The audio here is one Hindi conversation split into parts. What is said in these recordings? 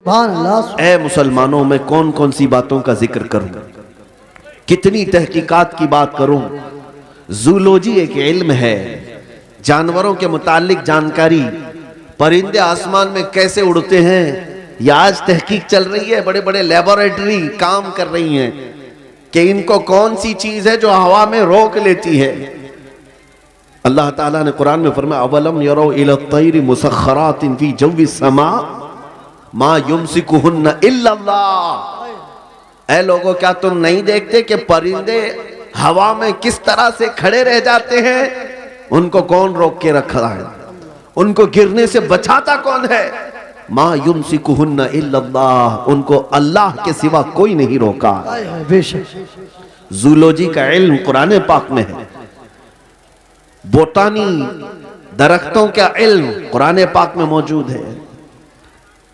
ऐ मुसलमानों, मैं कौन कौन सी बातों का जिक्र करूं, कितनी तहकीकात की बात करूं। जूलॉजी एक इल्म है, जानवरों के मुतालिक जानकारी, परिंदे आसमान में कैसे उड़ते हैं, यह आज तहकीक चल रही है। बड़े बड़े लेबोरेटरी काम कर रही हैं कि इनको कौन सी चीज है जो हवा में रोक लेती है। अल्लाह ताला ने कुरान में फरमाया, अवलम यरो इला तैरी मुसख्खरातिन फी जव्विस समा मा युमसिकुहुन्ना इल्ला अल्लाह। ऐ लोगों, क्या तुम नहीं देखते कि परिंदे हवा में किस तरह से खड़े रह जाते हैं? उनको कौन रोक के रखा है? उनको गिरने से बचाता कौन है? मा युमसिकुहुन्ना इल्ला अल्लाह, उनको अल्लाह के सिवा कोई नहीं रोका। जूलॉजी का इल्म कुरान पाक में है। बोटानी, दरख्तों का इल्म कुरान पाक में मौजूद है।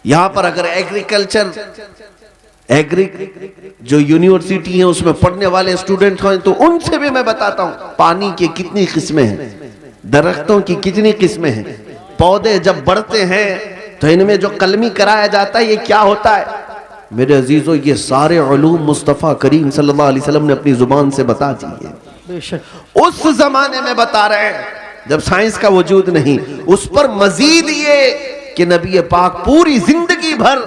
यहां पर अगर एग्रीकल्चर जो यूनिवर्सिटी है उसमें पढ़ने वाले स्टूडेंट हैं तो उनसे भी मैं बताता हूं पानी की कितनी किस्में हैं, दरख्तों की कितनी किस्में हैं। पौधे जब बढ़ते हैं तो इनमें जो कलमी कराया जाता है, ये क्या होता है? मेरे अजीजों, ये सारे उलूम मुस्तफ़ा करीम सल्लल्लाहु अलैहि वसल्लम ने अपनी जुबान से बता दिए। उस जमाने में बता रहे हैं जब साइंस का वजूद नहीं। उस पर मजीद ये कि नबी पाक पूरी जिंदगी भर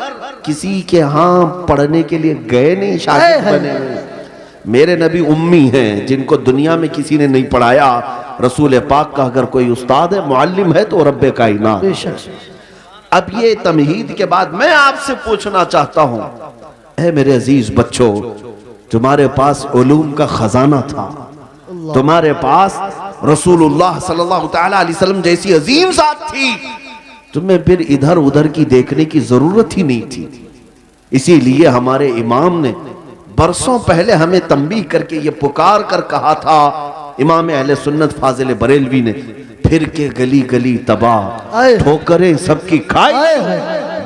किसी के यहां पढ़ने के लिए गए नहीं, शागिर्द बने नहीं। मेरे नबी उम्मी हैं, जिनको दुनिया में किसी ने नहीं पढ़ाया। रसूल पाक का अगर कोई उस्ताद है, मुअल्लिम है, तो रब्बे कायनात। अब ये तमहीद के बाद मैं आपसे पूछना चाहता हूं, ऐ मेरे अजीज बच्चों, तुम्हारे पास उलूम का खजाना था, तुम्हारे पास रसूलुल्लाह सल्लल्लाहु तआला अलैहि वसल्लम जैसी अजीम जात थी, तुम्हें फिर इधर उधर की देखने की जरूरत ही नहीं थी। इसीलिए हमारे इमाम ने बरसों पहले हमें तंबीह करके ये पुकार कर कहा था, इमाम अहले सुन्नत फाजिल बरेलवी ने, फिर के गली गली तबाह, ठोकरें सबकी खाई,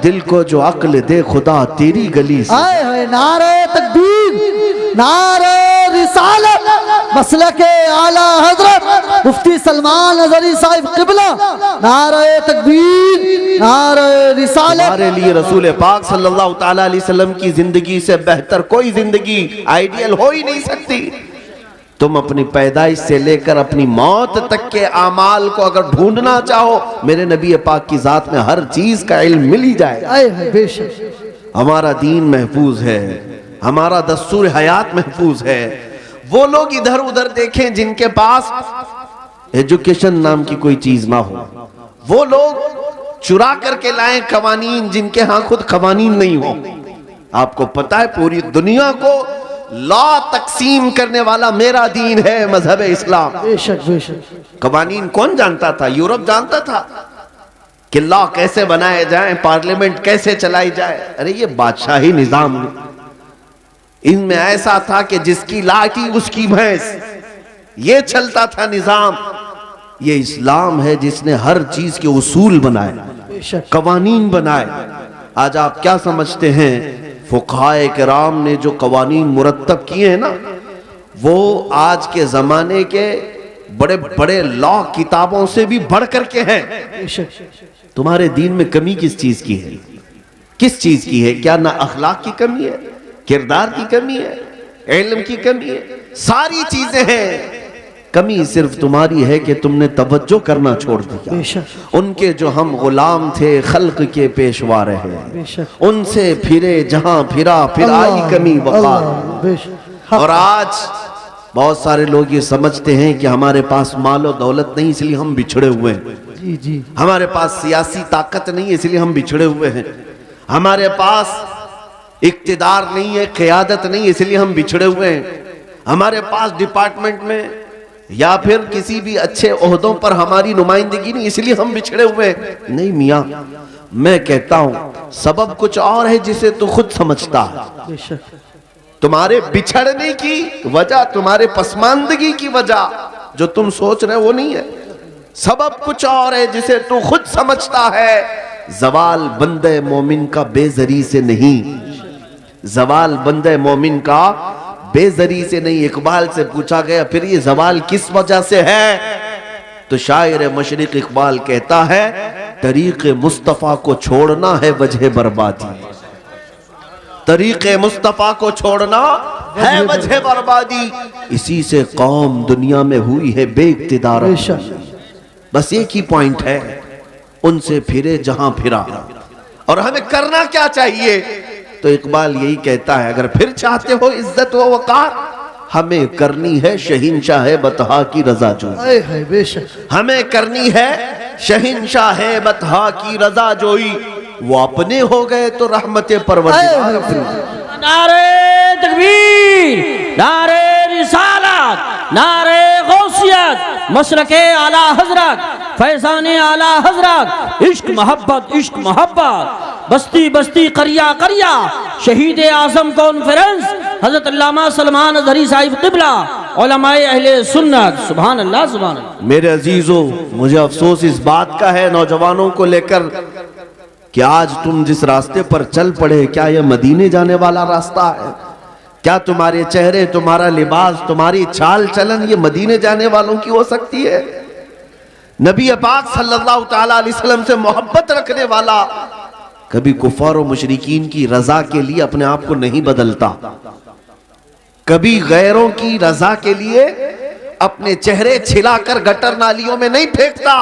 दिल को जो अक्ल दे खुदा तेरी गली से। नारे तकबीर, नारे रिसालत, मसलके आला हजरत मुफ्ती सलमान नजरी साहिब किबला, नारे तकबीर, नारे रिसालत। हमारे लिए रसूल पाक सल्लल्लाहु तआला अलैहि वसल्लम की जिंदगी से बेहतर कोई जिंदगी आइडियल हो ही नहीं सकती। तुम अपनी पैदाइश से लेकर अपनी मौत तक के आमाल को अगर ढूंढना चाहो, मेरे नबी पाक की जात में हर चीज का इल्म मिल ही जाएगा। हमारा दीन महफूज है, हमारा दस्तूर हयात महफूज है। वो लोग इधर उधर देखें जिनके पास एजुकेशन नाम की कोई चीज ना हो, वो लोग चुरा करके लाएं कवानीन जिनके यहां खुद कवानीन नहीं हो। आपको पता है पूरी दुनिया को लॉ तकसीम करने वाला मेरा दीन है, मजहब इस्लाम। बेशक बेशक। कवानीन कौन जानता था? यूरोप जानता था कि लॉ कैसे बनाए जाए, पार्लियामेंट कैसे चलाई जाए। अरे ये बादशाही निजाम, इनमें ऐसा था कि जिसकी लाठी उसकी भैंस, ये चलता था निजाम। ये इस्लाम है जिसने हर चीज के उसूल बनाए, कवानीन बनाए। आज आप क्या समझते हैं? फुक़हाए किराम ने जो कवानीन मुरत्तब किए हैं ना, वो आज के जमाने के बड़े बड़े लॉ किताबों से भी बढ़ करके हैं। तुम्हारे दीन में कमी किस चीज की है? किस चीज की है? क्या ना अखलाक की कमी है, किरदार की कमी है, इल्म की कमी है? सारी चीजें हैं। कमी सिर्फ तुम्हारी है कि तुमने तवज्जो करना छोड़ दिया। उनके जो हम गुलाम थे, खल्क के पेशवा रहे, उनसे फिरे जहां फिरा, फिर आई कमी वक़ार। और आज बहुत सारे लोग ये समझते हैं कि हमारे पास मालो दौलत नहीं इसलिए हम बिछड़े हुए हैं, जी जी। हमारे पास सियासी ताकत नहीं इसलिए हम बिछड़े हुए हैं, हमारे पास इक्तिदार नहीं है, क़यादत नहीं इसलिए हम बिछड़े हुए हैं, हमारे पास डिपार्टमेंट में या फिर किसी भी अच्छे ओहदों पर हमारी नुमाइंदगी नहीं इसलिए हम बिछड़े हुए हैं। नहीं मियाँ, मैं कहता हूं सबब कुछ और है जिसे तू खुद समझता है। तुम्हारे बिछड़ने की वजह, तुम्हारे पसमानदगी की वजह जो तुम सोच रहे हो वो नहीं है। सबब कुछ और है जिसे तू खुद समझता है। जवाल बंदे मोमिन का बेजरी से नहीं, जवाल बंदे मोमिन का बेजरी से नहीं। इकबाल से पूछा गया फिर ये जवाल किस वजह से है, तो शायर मशरिक इकबाल कहता है तरीक़े मुस्तफ़ा को छोड़ना है वजह बर्बादी। तरीके मुस्तफा को छोड़ना है वजह बर्बादी। इसी से कौम दुनिया में हुई है बेइक्तिदार। बस एक ही पॉइंट है, उनसे फिरे जहां फिरा। और हमें करना क्या चाहिए? तो इकबाल यही कहता है, अगर फिर चाहते हो इज्जत व वकार, हमें करनी है शहीनशाह बतहा की रजा जोई। बेशक हमें करनी है शहीनशाह बतहा की रजा जोई। वो अपने हो गए तो रहमत परवरदिगार अपनी। नारे तकबीर, नारे रिसालत, नारे गौसियत, मसलके आला हजरत, फैज़ाने आला हजरत, इश्क मोहब्बत, बस्ती बस्ती करिया करिया, शहीद आज़म कॉन्फ्रेंस हजरत अल्लामा सलमान अज़हरी साहिब क़िबला, उलमाए अहले सुन्नत। सुभान अल्लाह, सुभान अल्लाह। मेरे अजीजों, मुझे अफसोस इस बात का है नौजवानों को लेकर कि आज तुम जिस रास्ते पर चल पड़े, क्या यह मदीने जाने वाला रास्ता है? क्या तुम्हारे चेहरे, तुम्हारा लिबास, तुम्हारी चाल चलन ये मदीने जाने वालों की हो सकती है? नबी पाक सल्लल्लाहु तआला अलैहि वसल्लम से मोहब्बत रखने वाला कभी कुफार और मुशरिकीन की रजा के लिए अपने आप को नहीं बदलता, कभी गैरों की रजा के लिए अपने चेहरे छिलाकर गटर नालियों में नहीं फेंकता।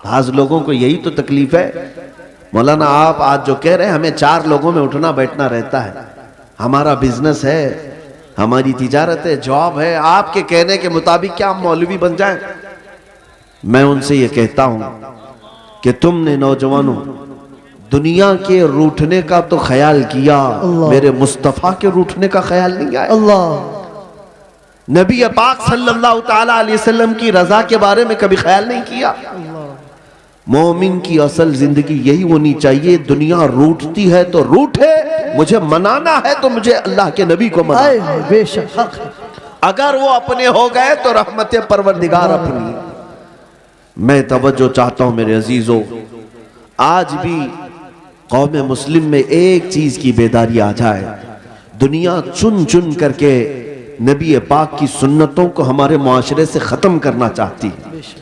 आज लोगों को यही तो तकलीफ है। मौलाना आप आज जो कह रहे हैं, हमें 4 लोगों में उठना बैठना रहता है, हमारा बिजनेस है, हमारी तिजारत है, जॉब है, आपके कहने के मुताबिक क्या हम मौलवी बन जाएं? मैं उनसे ये कहता हूं कि तुमने नौजवानों दुनिया के रूठने का तो ख्याल किया, मेरे मुस्तफा के रूठने का ख्याल नहीं आया। नबी पाक सल्लल्लाहु तआला अलैहि वसल्लम की रजा के बारे में कभी ख्याल नहीं किया। मोमिन की असल जिंदगी यही होनी चाहिए, दुनिया रूठती है तो रूठे, मुझे मनाना है तो मुझे अल्लाह के नबी को मनाना। बेशक अगर वो अपने हो गए तो रहमत परवरदिगार अपनी। मैं तवज्जो चाहता हूं मेरे अजीजों, आज भी कौम मुस्लिम में एक चीज की बेदारी आ जाए, दुनिया चुन चुन करके नबी पाक की सुन्नतों को हमारे मुआशरे से खत्म करना चाहती है।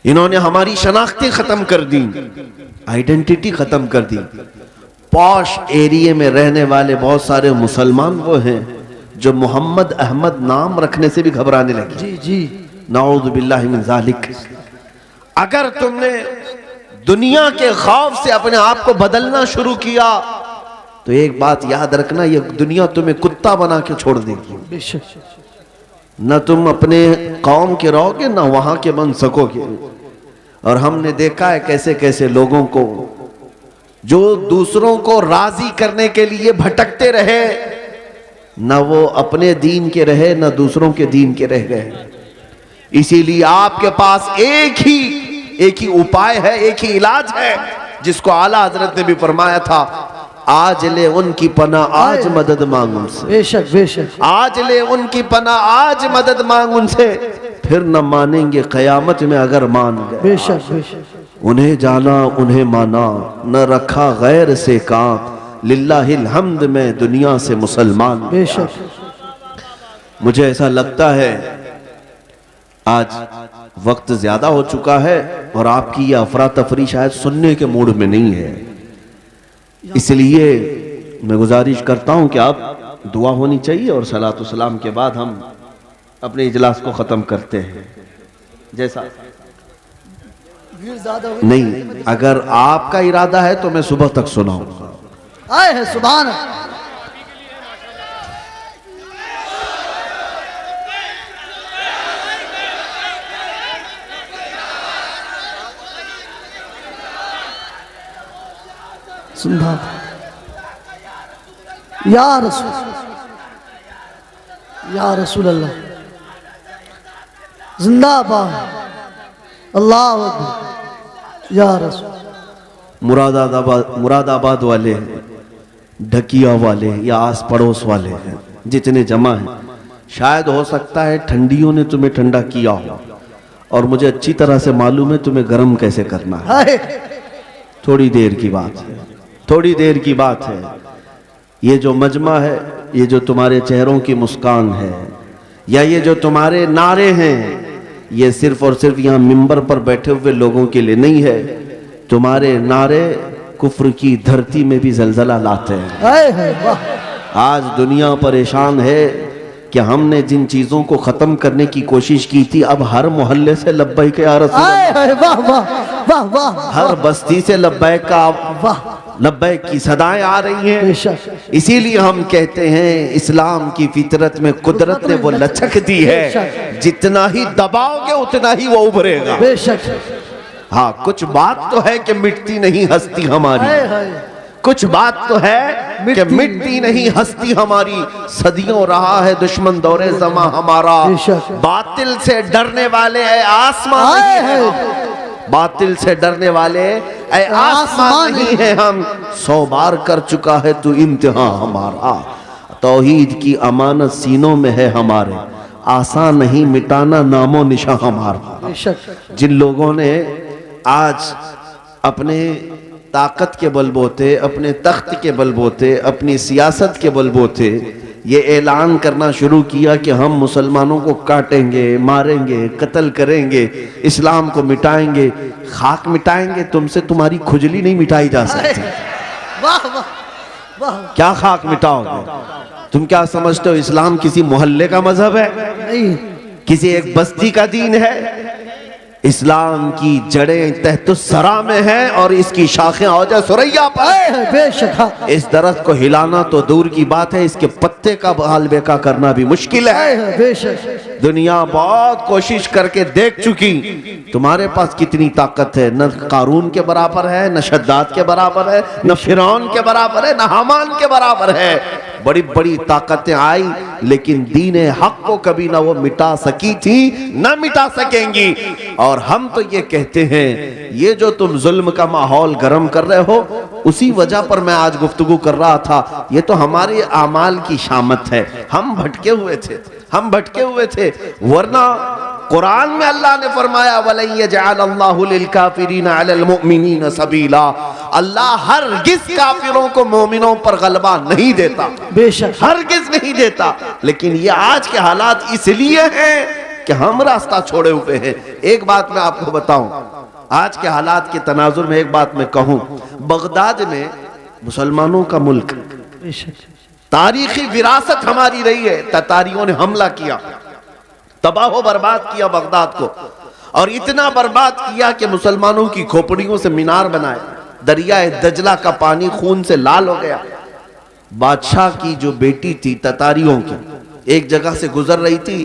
इन्होंने हमारी शनाख्तें खत्म कर दी, आइडेंटिटी खत्म कर दी। पॉश एरिया में रहने वाले बहुत सारे मुसलमान वो हैं जो मोहम्मद अहमद नाम रखने से भी घबराने लगे। जी जी, नाऊज़ु बिल्लाहि मिन ज़ालिक। अगर तुमने दुनिया के खौफ से अपने आप को बदलना शुरू किया तो एक बात याद रखना, ये दुनिया तुम्हें कुत्ता बना के छोड़ देगी। बेशक न तुम अपने कौम के रहोगे, न वहां के बन सकोगे। और हमने देखा है कैसे कैसे लोगों को जो दूसरों को राजी करने के लिए भटकते रहे, न वो अपने दीन के रहे न दूसरों के दीन के रह गए। इसीलिए आपके पास एक ही उपाय है, एक ही इलाज है, जिसको आला हजरत ने भी फरमाया था, आज ले उनकी पना आज मदद मांग उनसे। बेशक बेशक, आज ले उनकी पना आज मदद मांग उनसे, फिर न मानेंगे कयामत में अगर मान गए। बेशक बेशक, उन्हें जाना उन्हें माना, न रखा गैर से काम, लिल्लाहिल हम्द में दुनिया से मुसलमान। बेशक मुझे ऐसा लगता है आज वक्त ज्यादा हो चुका है और आपकी ये अफरा तफरी शायद सुनने के मूड में नहीं है, इसलिए मैं गुजारिश करता हूं कि आप दुआ होनी चाहिए और सलातो सलाम के बाद हम अपने इजलास को खत्म करते हैं। जैसा नहीं, अगर आपका इरादा है तो मैं सुबह तक सुनाऊंगा। आए है सुभान या रसूल अल्लाह, जिंदाबाद, अल्लाह अकबर, या रसूल। मुरादाबाद वाले, ढकिया वाले या आस पड़ोस वाले हैं जितने जमा हैं, शायद हो सकता है ठंडियों ने तुम्हें ठंडा किया हो और मुझे अच्छी तरह से मालूम है तुम्हें गर्म कैसे करना है। थोड़ी देर की बात है, थोड़ी देर की बात है। ये जो मजमा है, ये जो तुम्हारे चेहरों की मुस्कान है, या ये जो तुम्हारे नारे हैं, ये सिर्फ और सिर्फ यहाँ मिंबर पर बैठे हुए लोगों के लिए नहीं है। तुम्हारे नारे कुफ्र की धरती में भी जलजला लाते हैं। आए है वाह आज दुनिया परेशान है कि हमने जिन चीजों को खत्म करने की कोशिश की थी, अब हर मोहल्ले से लब्बैक या रसूल आए है वाह वाह वाह वाह हर बस्ती से लब्बैक का वाह लब्बैक की सदाएं आ रही हैं। बेशक इसीलिए हम कहते हैं इस्लाम की फितरत में कुदरत ने वो लचक दी है, जितना ही दबाओगे उतना ही वो उभरेगा। बेशक हाँ, कुछ बात तो है कि मिटती नहीं हस्ती हमारी, आए है कुछ बात तो है कि मिटती नहीं हस्ती हमारी। सदियों रहा है दुश्मन दौरे ज़मा हमारा, बेशक। बातिल से डरने वाले ऐ आसमान आए नहीं है है हम। बातिल से डरने वाले ऐ आसमान नहीं है हम। 100 बार कर चुका है तू इम्तिहान हमारा, तौहीद की अमानत सीनों में है हमारे, आसान नहीं मिटाना नामो निशा हमारा। बेशक जिन लोगों ने आज अपने ताकत के बलबोते, अपने तख्त के बलबोते, अपनी सियासत के बलबोते ये ऐलान करना शुरू किया कि हम मुसलमानों को काटेंगे, मारेंगे, कत्ल करेंगे, इस्लाम को मिटाएंगे, खाक मिटाएंगे, तुमसे तुम्हारी खुजली नहीं मिटाई जा सकती। वाह वाह वाह क्या खाक मिटाओगे? तुम क्या समझते हो इस्लाम किसी मोहल्ले का मजहब है, नहीं किसी एक बस्ती का दीन है? इस्लाम की जड़ें तहतुस्सरा में है और इसकी शाखें औजा सुरैया पर। आए है बेशक हाँ। इस दरख्त को हिलाना तो दूर की बात है, इसके पत्ते का हाल बेका करना भी मुश्किल आए है। है बेशक दुनिया बहुत कोशिश करके देख चुकी, तुम्हारे पास कितनी ताकत है, न कारून के बराबर है, न शद्दाद के बराबर है, न फिरौन के बराबर है, न हामान के बराबर है। बड़ी बड़ी ताकतें आई लेकिन दीन हक को कभी ना वो मिटा सकी थी, ना मिटा सकेंगी। और हम तो ये कहते हैं, ये जो तुम जुल्म का माहौल गर्म कर रहे हो, उसी वजह पर मैं आज गुफ्तगू कर रहा था। ये तो हमारे आमाल की शामत है, हम भटके हुए थे, हम भटके हुए थे। वरना कुरान में अल्लाह ने फरमाया वलन यजअलल्लाहु लिलकाफिरीना अलल मुमिनीना सबीला, अल्लाह हरगिज़ काफिरों को मोमिनों पर गलबा नहीं देता, बेशक हरगिज़ नहीं देता। लेकिन ये आज के हालात इसलिए हैं कि हम रास्ता छोड़े हुए हैं। एक बात मैं आपको बताऊं, आज के हालात के तनाजुर में एक बात मैं कहूं, बगदाद में मुसलमानों का मुल्क, बेशक तारीखी विरासत हमारी रही है। ततारियों ने हमला किया, तबाह बर्बाद किया बगदाद को, और इतना बर्बाद किया कि मुसलमानों की खोपड़ियों से मीनार बनाए, दरियाए दजला का पानी खून से लाल हो गया। बादशाह की जो बेटी थी ततारियों की, एक जगह से गुजर रही थी,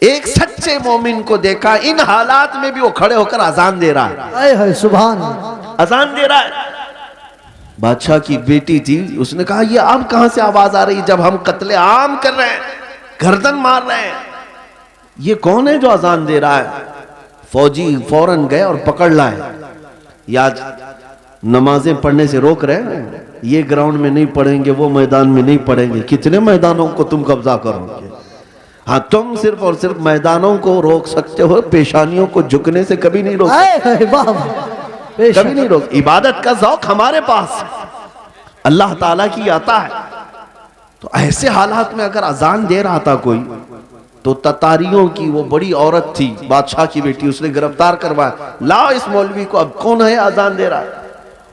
एक सच्चे मोमिन को देखा, इन हालात में भी वो खड़े होकर अजान दे रहा है, आए है सुभान अजान दे रहा है। बादशाह की बेटी थी, उसने कहा ये अब कहां से आवाज आ रही जब हम कत्ले आम कर रहे हैं, गर्दन मार रहे हैं, ये कौन है जो अजान दे रहा है? फौजी फौरन गए और पकड़ लाए। या नमाजें पढ़ने से रोक रहे हैं, ये ग्राउंड में नहीं पढ़ेंगे, वो मैदान में नहीं पढ़ेंगे, कितने मैदानों को तुम कब्जा करोगे? हाँ, तुम सिर्फ और सिर्फ मैदानों को रोक सकते हो, पेशानियों को झुकने से कभी नहीं रोक, आए है वाह वाह बेशक कभी नहीं रोक। इबादत का ज़ौक़ हमारे पास अल्लाह ताला की आता है। तो ऐसे हालात में अगर अजान दे रहा था कोई, तो ततारियों की वो बड़ी औरत थी, बादशाह की बेटी, उसने गिरफ्तार करवाया, लाओ इस मौलवी को, अब कौन है अजान दे रहा है?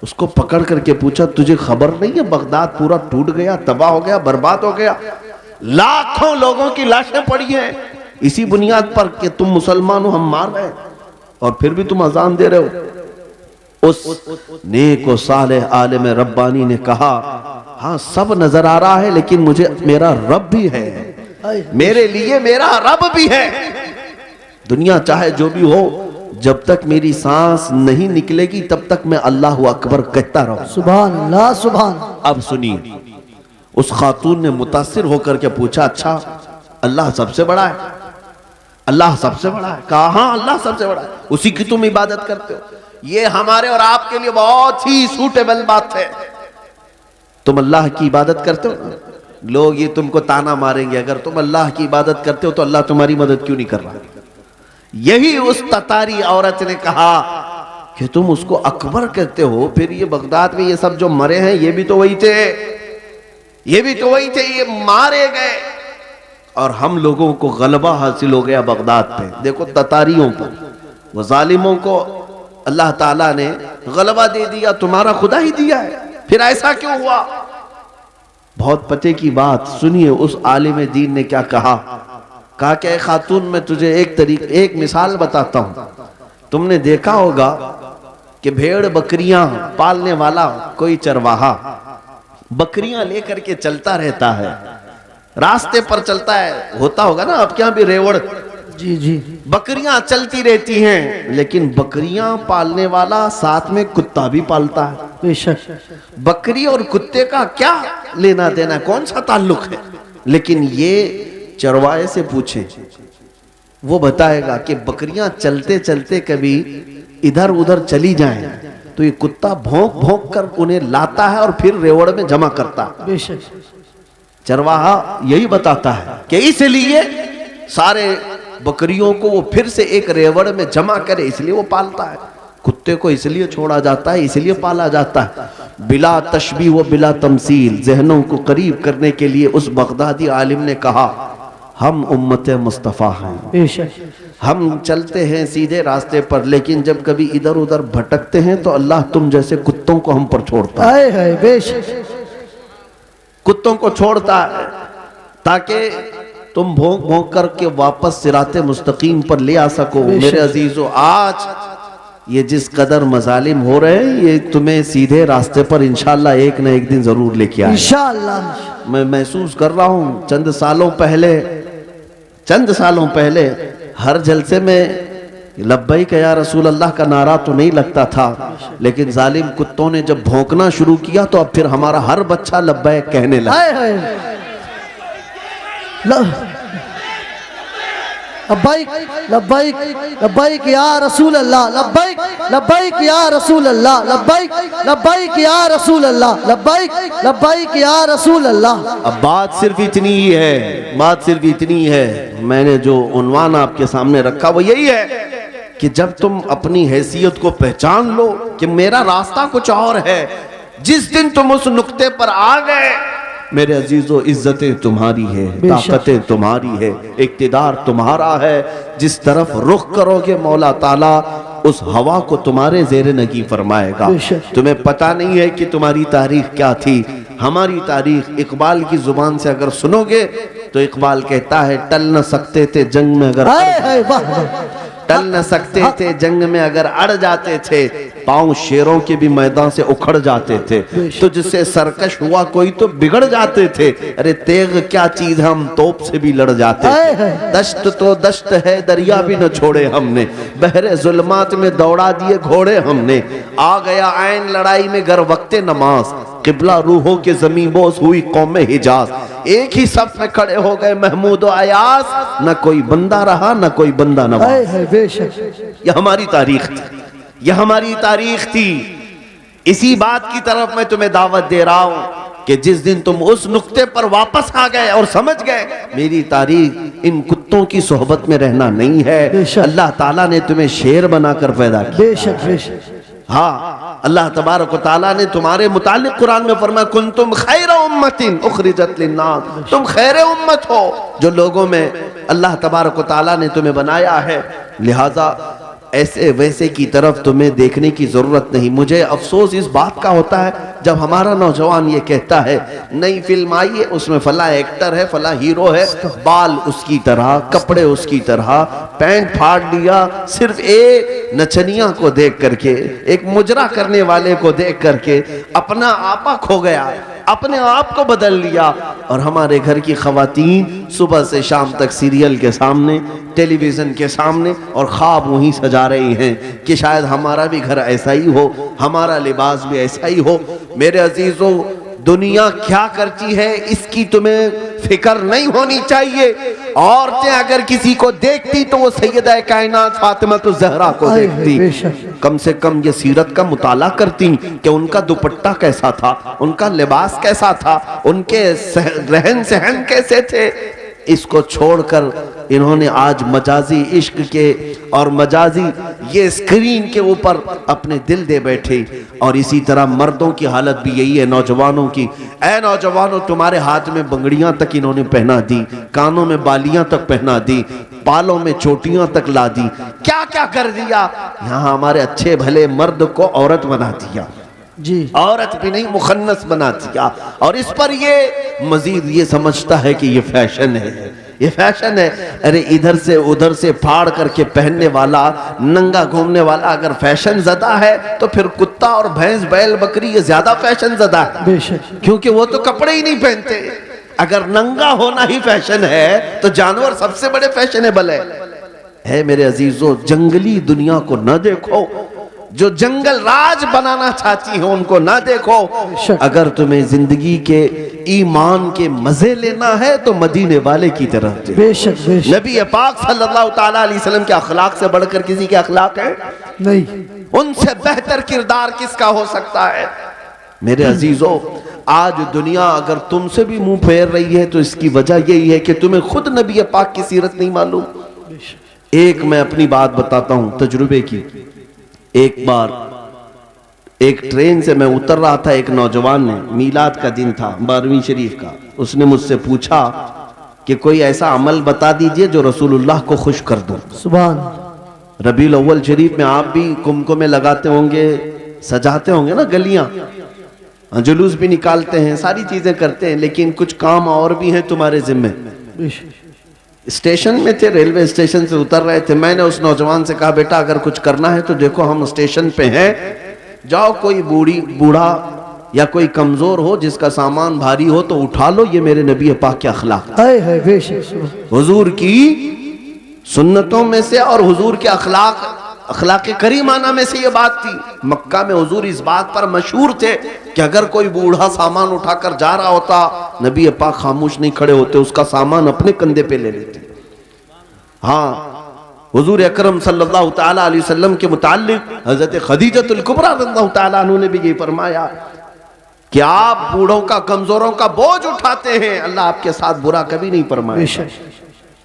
उसको पकड़ करके पूछा तुझे खबर नहीं है बगदाद पूरा टूट गया, तबाह हो गया, बर्बाद हो गया, लाखों लोगों की लाशें पड़ी हैं इसी बुनियाद पर कि तुम मुसलमान हो, हम मार रहे हैं, और फिर भी तुम अजान दे रहे हो। उस नेक व सालेह आलिम रब्बानी ने कहा, हाँ सब नजर आ रहा है लेकिन मुझे मेरा रब भी है, मेरे लिए मेरा रब भी है। दुनिया चाहे जो भी हो, जब तक मेरी सांस नहीं निकलेगी तब तक मैं अल्लाह अकबर कहता रहूं। सुभान अल्लाह सुभान। अब सुनिए, उस खातून ने मुतासिर होकर के पूछा, अच्छा अल्लाह सबसे बड़ा है? अल्लाह सबसे बड़ा है? कहा हाँ अल्लाह सबसे बड़ा है, उसी की तुम इबादत करते हो। ये हमारे और आपके लिए बहुत ही सूटेबल बात है। तुम अल्लाह की इबादत करते हो, लोग ये तुमको ताना मारेंगे, अगर तुम अल्लाह की इबादत करते हो तो अल्लाह तुम्हारी मदद क्यों नहीं कर रहा? यही उस ततारी औरत ने कहा कि तुम उसको अकबर कहते हो, फिर ये बगदाद में ये सब जो मरे हैं ये भी तो वही थे, ये भी तो वही थे, ये मारे गए और हम लोगों को गलबा हासिल हो गया बगदाद पे। देखो ततारियों पर, वो जालिमों को अल्लाह ताला ने गलबा दे दिया, तुम्हारा खुदा ही दिया है, फिर ऐसा क्यों हुआ? बहुत पते की बात सुनिए, उस आलिम दीन ने क्या कहा कि ए खातून, मैं तुझे एक मिसाल बताता हूं। तुमने देखा होगा कि भेड़ बकरियां पालने वाला कोई चरवाहा बकरियां लेकर के चलता रहता है, रास्ते पर चलता है, होता होगा ना आपके यहाँ भी रेवड़, जी जी, बकरियां चलती रहती हैं, लेकिन बकरियां पालने वाला साथ में कुत्ता भी पालता है। बेशक। बकरी और कुत्ते का क्या लेना देना, कौन सा ताल्लुक है? लेकिन ये चरवाहे से पूछे, वो बताएगा कि बकरियां चलते चलते कभी इधर उधर चली जाएं तो ये कुत्ता भौंक भौंक कर उन्हें लाता है और फिर रेवड़ में जमा करता है। बेशक। चरवाहा यही बताता है कि इसलिए सारे बकरियों को वो फिर से एक रेवड़ में जमा करे, इसलिए वो पालता है। कुत्ते को इसलिए छोड़ा जाता है, इसलिए पाला जाता है। बिला तशबीह व बिला तमसील, जहनों को करीब करने के लिए उस बगदादी आलिम ने कहा, हम उम्मत मुस्तफ़ा हैं, बेशक। हम चलते हैं सीधे रास्ते पर, लेकिन जब कभी इधर उधर भटकते हैं तो अल्लाह तुम जैसे कुत्तों को हम पर छोड़ता है। आए है, बेशक। कुत्तों को छोड़ता है ताकि तुम भौंक भौंक करके वापस सिराते मुस्तकीम पर ले आ सको। मेरे अजीजों, आज ये जिस कदर मजालिम हो रहे हैं, ये तुम्हें सीधे रास्ते पर इंशाल्लाह एक न एक दिन जरूर लेके आए। इंशाल्लाह। मैं महसूस कर रहा हूँ, चंद सालों पहले हर जलसे में लब्बैक या रसूल अल्लाह का नारा तो नहीं लगता था, लेकिन जालिम कुत्तों ने जब भौंकना शुरू किया तो अब फिर हमारा हर बच्चा लब्बैक कहने लगा। लब्बैक लब्बैक लब्बैक या रसूल अल्लाह, लब्बैक लब्बैक या रसूल अल्लाह, लब्बैक लब्बैक या रसूल अल्लाह, लब्बैक लब्बैक या रसूल अल्लाह। अब बात सिर्फ इतनी ही है, मैंने जो उन्वान आपके सामने रखा वो यही है कि जब तुम अपनी हैसियत को पहचान लो कि मेरा रास्ता कुछ और है, जिस दिन तुम उस नुक्ते पर आ गए, मेरे अजीजों, इज्जतें तुम्हारी है, ताकतें तुम्हारी है, इक्तिदार तुम्हारा है, जिस तरफ रुख करोगे मौला ताला उस हवा को तुम्हारे ज़ेरे नगी फरमाएगा। तुम्हें पता नहीं है कि तुम्हारी तारीख क्या थी। हमारी तारीख इकबाल की जुबान से अगर सुनोगे तो इकबाल कहता है, टल न सकते थे जंग में अगर टल न सकते थे जंग में अगर अड़ जाते थे, पांव शेरों के भी मैदान से उखड़ जाते थे, तो जिससे सरकश हुआ कोई तो बिगड़ जाते थे। अरे तेग क्या चीज, हम तोप से भी लड़ जाते थे। दश्त तो दश्त है, दरिया भी न छोड़े हमने, बहरे जुल्मात में दौड़ा दिए घोड़े हमने। आ गया आइन लड़ाई में गर वक्ते नमाज, किबला रूहों के ज़मीं बोस हुई कौम हिजाज। एक ही सफ में खड़े हो गए महमूद और अयास, न कोई बंदा रहा न कोई बंदा नवाज। यह हमारी तारीख थी, यह हमारी तारीख थी। इसी बात की तरफ मैं तुम्हें दावत दे रहा हूं कि जिस दिन तुम उस नुक्ते पर वापस आ गए और समझ गए मेरी तारीख इन कुत्तों की सोहबत में रहना नहीं है, अल्लाह ताला ने तुम्हें शेर बनाकर पैदा किया। बेशक बेशक। हाँ, अल्लाह तबारक व तआला ने तुम्हारे मुतालिक कुरान में फरमाया, कुंतुम खैर उम्मतिन उखरिजत लिन्नास, तुम खैर उम्मत हो जो लोगों में अल्लाह तबारक व तआला ने तुम्हें बनाया है। लिहाजा ऐसे वैसे की तरफ तुम्हें देखने की जरूरत नहीं। मुझे अफसोस इस बात का होता है जब हमारा नौजवान ये कहता है, नई फिल्म आई है, उसमें फला एक्टर है, फला हीरो है, बाल उसकी तरह, कपड़े उसकी तरह, पैंट फाड़ लिया, सिर्फ एक नचनिया को देख करके, एक मुजरा करने वाले को देख करके अपना आपा खो गया, अपने आप को बदल लिया। और हमारे घर की खवातीन सुबह से शाम तक सीरियल के सामने, टेलीविजन के सामने, और ख्वाब वहीं सजा रही हैं कि शायद हमारा भी घर ऐसा ही हो, हमारा लिबास भी ऐसा ही हो। मेरे अजीजों, दुनिया क्या करती है इसकी तुम्हें फिक्र नहीं होनी चाहिए। औरतें अगर किसी को देखती तो वो सैयदा कायनात फातिमा तो जहरा को देखती, कम से कम ये सीरत का मुताला करती कि उनका दुपट्टा कैसा था, उनका लिबास कैसा था, उनके रहन सहन कैसे थे। इसको छोड़कर इन्होंने आज मजाजी इश्क के और मजाजी ये स्क्रीन के ऊपर अपने दिल दे बैठे। और इसी तरह मर्दों की हालत भी यही है, नौजवानों की। ऐ नौजवानों, तुम्हारे हाथ में बंगड़ियां तक इन्होंने पहना दी, कानों में बालियां तक पहना दी, बालों में चोटियां तक ला दी, क्या क्या कर दिया। यहाँ हमारे अच्छे भले मर्द को औरत बना दिया जी, औरत भी नहीं मुखन्नस बना दिया। और इस पर ये मजीद ये समझता है कि ये फैशन है, ये फैशन है। अरे इधर से उधर से फाड़ करके पहनने वाला, नंगा घूमने वाला अगर फैशन ज़दा है तो फिर कुत्ता और भैंस बैल बकरी ये ज्यादा फैशन ज़दा है, बेशक। क्योंकि वो तो कपड़े ही नहीं पहनते। अगर नंगा होना ही फैशन है तो जानवर सबसे बड़े फैशनेबल है मेरे अजीजों। जंगली दुनिया को न देखो, जो जंगल राज बनाना चाहती है उनको ना देखो। अगर तुम्हें जिंदगी के ईमान के मजे लेना है तो मदीने वाले की तरफ देखो। बेशक बेशक। नबी पाक सल्लल्लाहु ताला अलैहि वसल्लम के अखलाक से बढ़कर किसी के अखलाक है नहीं, उनसे बेहतर किरदार किसका हो सकता है। मेरे अजीजों, आज दुनिया अगर तुमसे भी मुंह फेर रही है तो इसकी वजह यही है कि तुम्हें खुद नबी पाक की सीरत नहीं मालूम। एक मैं अपनी बात बताता हूं तजुर्बे की। एक बार एक ट्रेन से मैं उतर रहा था, एक नौजवान ने, मीलाद का दिन था 12वीं शरीफ का, उसने मुझसे पूछा कि कोई ऐसा अमल बता दीजिए जो रसूलुल्लाह को खुश कर दो। सुभान। रबीउल अव्वल शरीफ में आप भी कुमकुमे लगाते होंगे, सजाते होंगे ना गलियां, जुलूस भी निकालते हैं, सारी चीजें करते हैं, लेकिन कुछ काम और भी हैं तुम्हारे जिम्मे। स्टेशन में थे, रेलवे स्टेशन से उतर रहे थे, मैंने उस नौजवान से कहा बेटा अगर कुछ करना है तो देखो हम स्टेशन पे हैं, जाओ कोई बूढ़ा या कोई कमजोर हो जिसका सामान भारी हो तो उठा लो, ये मेरे नबी पाक के अखलाक है। बेशक। हुजूर की सुन्नतों में से और हुजूर के अखलाक करीमाना में से ये बात थी। मक्का में हुजूर इस बात पर मशहूर थे कि अगर कोई बूढ़ा सामान उठाकर जा रहा होता, नबी पाक खामोश नहीं खड़े होते, उसका सामान अपने कंधे पे ले लेते। हाँ, हुजूर अकरम सल्लल्लाहु ताला अलैहि वसल्लम के मुताल्लिक हजरत खदीजतुल कुबरा रज़ियल्लाहु ताला अन्हा ने भी ये फरमाया कि आप बूढ़ों का, कमजोरों का बोझ उठाते हैं, अल्लाह आपके साथ बुरा कभी नहीं फरमाया।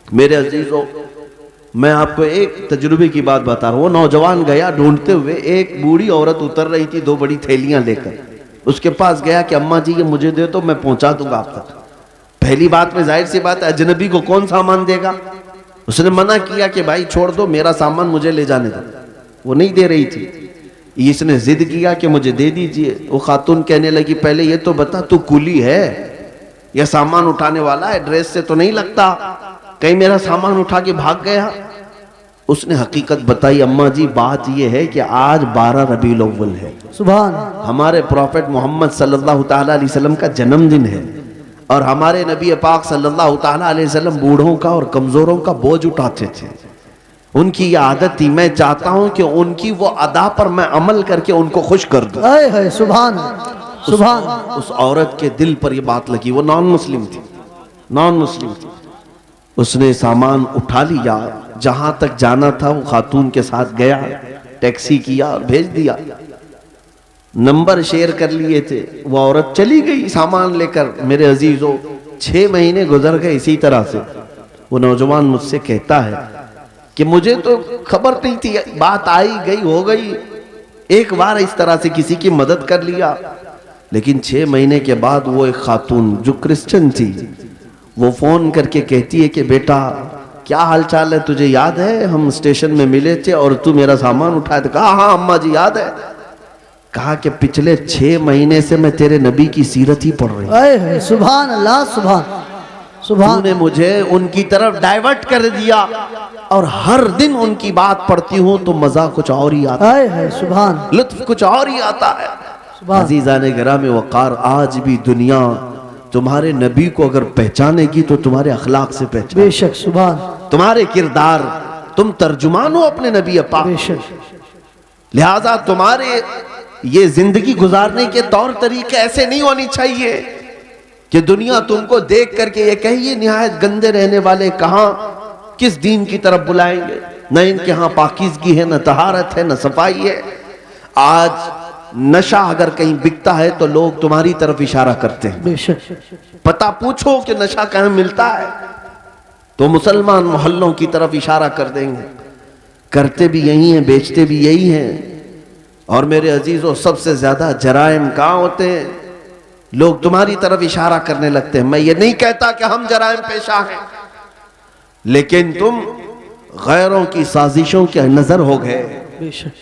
मेरे अजीजों, मैं आपको एक तजुर्बे की बात बता रहा हूँ। वो नौजवान गया ढूंढते हुए, एक बूढ़ी औरत उतर रही थी 2 बड़ी थैलियां लेकर, उसके पास गया कि अम्मा जी ये मुझे दे तो मैं पहुंचा दूंगा आप तक। पहली बात में जाहिर सी बात है अजनबी को कौन सामान देगा। उसने मना किया कि भाई छोड़ दो, मेरा सामान मुझे ले जाने दो। वो नहीं दे रही थी। इसने जिद किया कि मुझे दे दीजिए। वो खातून कहने लगी पहले ये तो बता तू कुली है या सामान उठाने वाला है, ड्रेस से तो नहीं लगता, कहीं मेरा सामान उठा के भाग गया। उसने हकीकत बताई, अम्मा जी बात यह है कि आज 12 रबीउल अव्वल है, सुभान, हमारे प्रॉफेट मोहम्मद सल्लल्लाहु ताला अलैहि वसल्लम का जन्मदिन है, और हमारे नबी पाक सल्लल्लाहु ताला अलैहि वसल्लम बूढ़ों का और कमजोरों का बोझ उठाते थे। उनकी ये आदत थी, मैं चाहता हूं कि उनकी वो अदा पर मैं अमल करके उनको खुश कर दूं। सुभान सुभान। उस औरत के दिल पर ये बात लगी। वो नॉन मुस्लिम थी, नॉन मुस्लिम थी। उसने सामान उठा लिया, जहां तक जाना था वो खातून के साथ गया, टैक्सी किया और भेज दिया। नंबर शेयर कर लिए थे, वो औरत चली गई सामान लेकर। मेरे अजीजों, 6 महीने गुजर गए इसी तरह से। वो नौजवान मुझसे कहता है कि मुझे तो खबर नहीं थी, बात आई गई हो गई, एक बार इस तरह से किसी की मदद कर लिया। लेकिन 6 महीने के बाद वो एक खातून जो क्रिश्चियन थी, वो फोन करके कहती है कि बेटा क्या हाल चाल है, तुझे याद है हम स्टेशन में मिले थे और तू मेरा सामान उठाया था। कहा हाँ अम्मा जी याद है। कहा कि पिछले 6 महीने से मैं तेरे नबी की सीरत ही पढ़ रही हूं। सुभान अल्लाह, सुभान सुभान। तूने मुझे उनकी तरफ डाइवर्ट कर दिया और हर दिन उनकी बात पढ़ती हूँ तो मजा कुछ और ही आता है, सुभान, लुत्फ कुछ और ही आता है। अजीज़ाने गिरामे वक़ार, आज भी दुनिया तुम्हारे नबी को अगर पहचानेगी तो तुम्हारे अखलाक से पहचाने। बेशक, सुभान। तुम्हारे किरदार, तुम तर्जुमान हो अपने नबी पाक। बेशक। लिहाजा तुम्हारे ये जिंदगी गुजारने के तौर तरीके ऐसे नहीं होनी चाहिए कि दुनिया तुमको देख करके ये कहिए निहायत गंदे रहने वाले कहां किस दीन की तरफ बुलाएंगे। न इनके यहाँ पाकीज़गी है, न तहारत है, न सफाई है। आज नशा अगर कहीं बिकता है तो लोग तुम्हारी तरफ इशारा करते हैं। बेशक। पता पूछो कि नशा कहाँ मिलता है। तो मुसलमान मोहल्लों की तरफ इशारा कर देंगे, करते भी यही हैं, बेचते भी यही हैं। और मेरे अजीजों, सबसे ज्यादा जराइम कहाँ होते हैं? लोग तुम्हारी तरफ इशारा करने लगते हैं। मैं ये नहीं कहता कि हम जराइम पेशा हैं, लेकिन तुम गैरों की साजिशों के नजर हो गए। बेशक।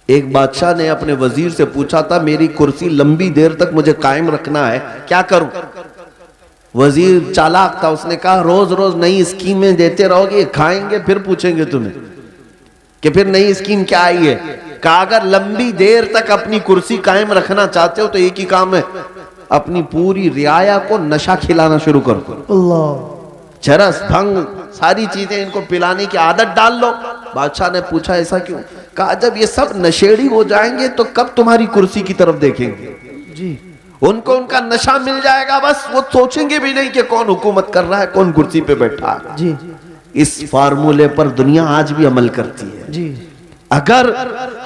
एक बादशाह ने अपने वजीर से पूछा था, मेरी कुर्सी लंबी देर तक मुझे कायम रखना है, क्या करूं? वजीर चालाक था, उसने कहा रोज रोज नई स्कीमें देते रहोगे, खाएंगे फिर पूछेंगे तुम्हें कि फिर नई स्कीम क्या आई है। कहा अगर लंबी देर तक अपनी कुर्सी कायम रखना चाहते हो तो एक ही काम है, अपनी पूरी रियाया को नशा खिलाना शुरू कर दो। अल्लाह। चरस, भंग, सारी चीजें इनको पिलाने की आदत डाल लो। बादशाह ने पूछा ऐसा क्यों? कहा जब ये सब नशेड़ी हो जाएंगे तो कब तुम्हारी कुर्सी की तरफ देखेंगे? जी। उनको उनका नशा मिल जाएगा, बस वो सोचेंगे भी नहीं कि कौन हुकूमत कर रहा है, कौन कुर्सी पे बैठा है। जी। इस फार्मूले पर दुनिया आज भी अमल करती है। जी। अगर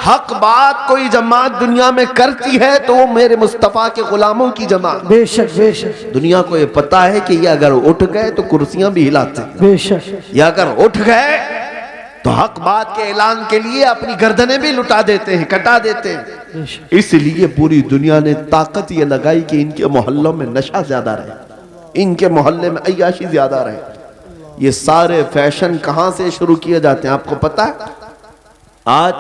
हक बात कोई जमात दुनिया में करती है तो वो मेरे मुस्तफा के गुलामों की जमात। बेशक बेशक। दुनिया को ये पता है कि ये अगर उठ गए तो कुर्सियां भी हिलाते हैं, बेशक। या अगर उठ गए तो हक बात के ऐलान के लिए अपनी गर्दनें भी लुटा देते हैं, कटा देते हैं। बेशक। इसलिए पूरी दुनिया ने ताकत ये लगाई कि इनके मोहल्लों में नशा ज्यादा रहे, इनके मोहल्ले में अय्याशी ज्यादा रहे। ये सारे फैशन कहां से शुरू किए जाते हैं आपको पता है? आज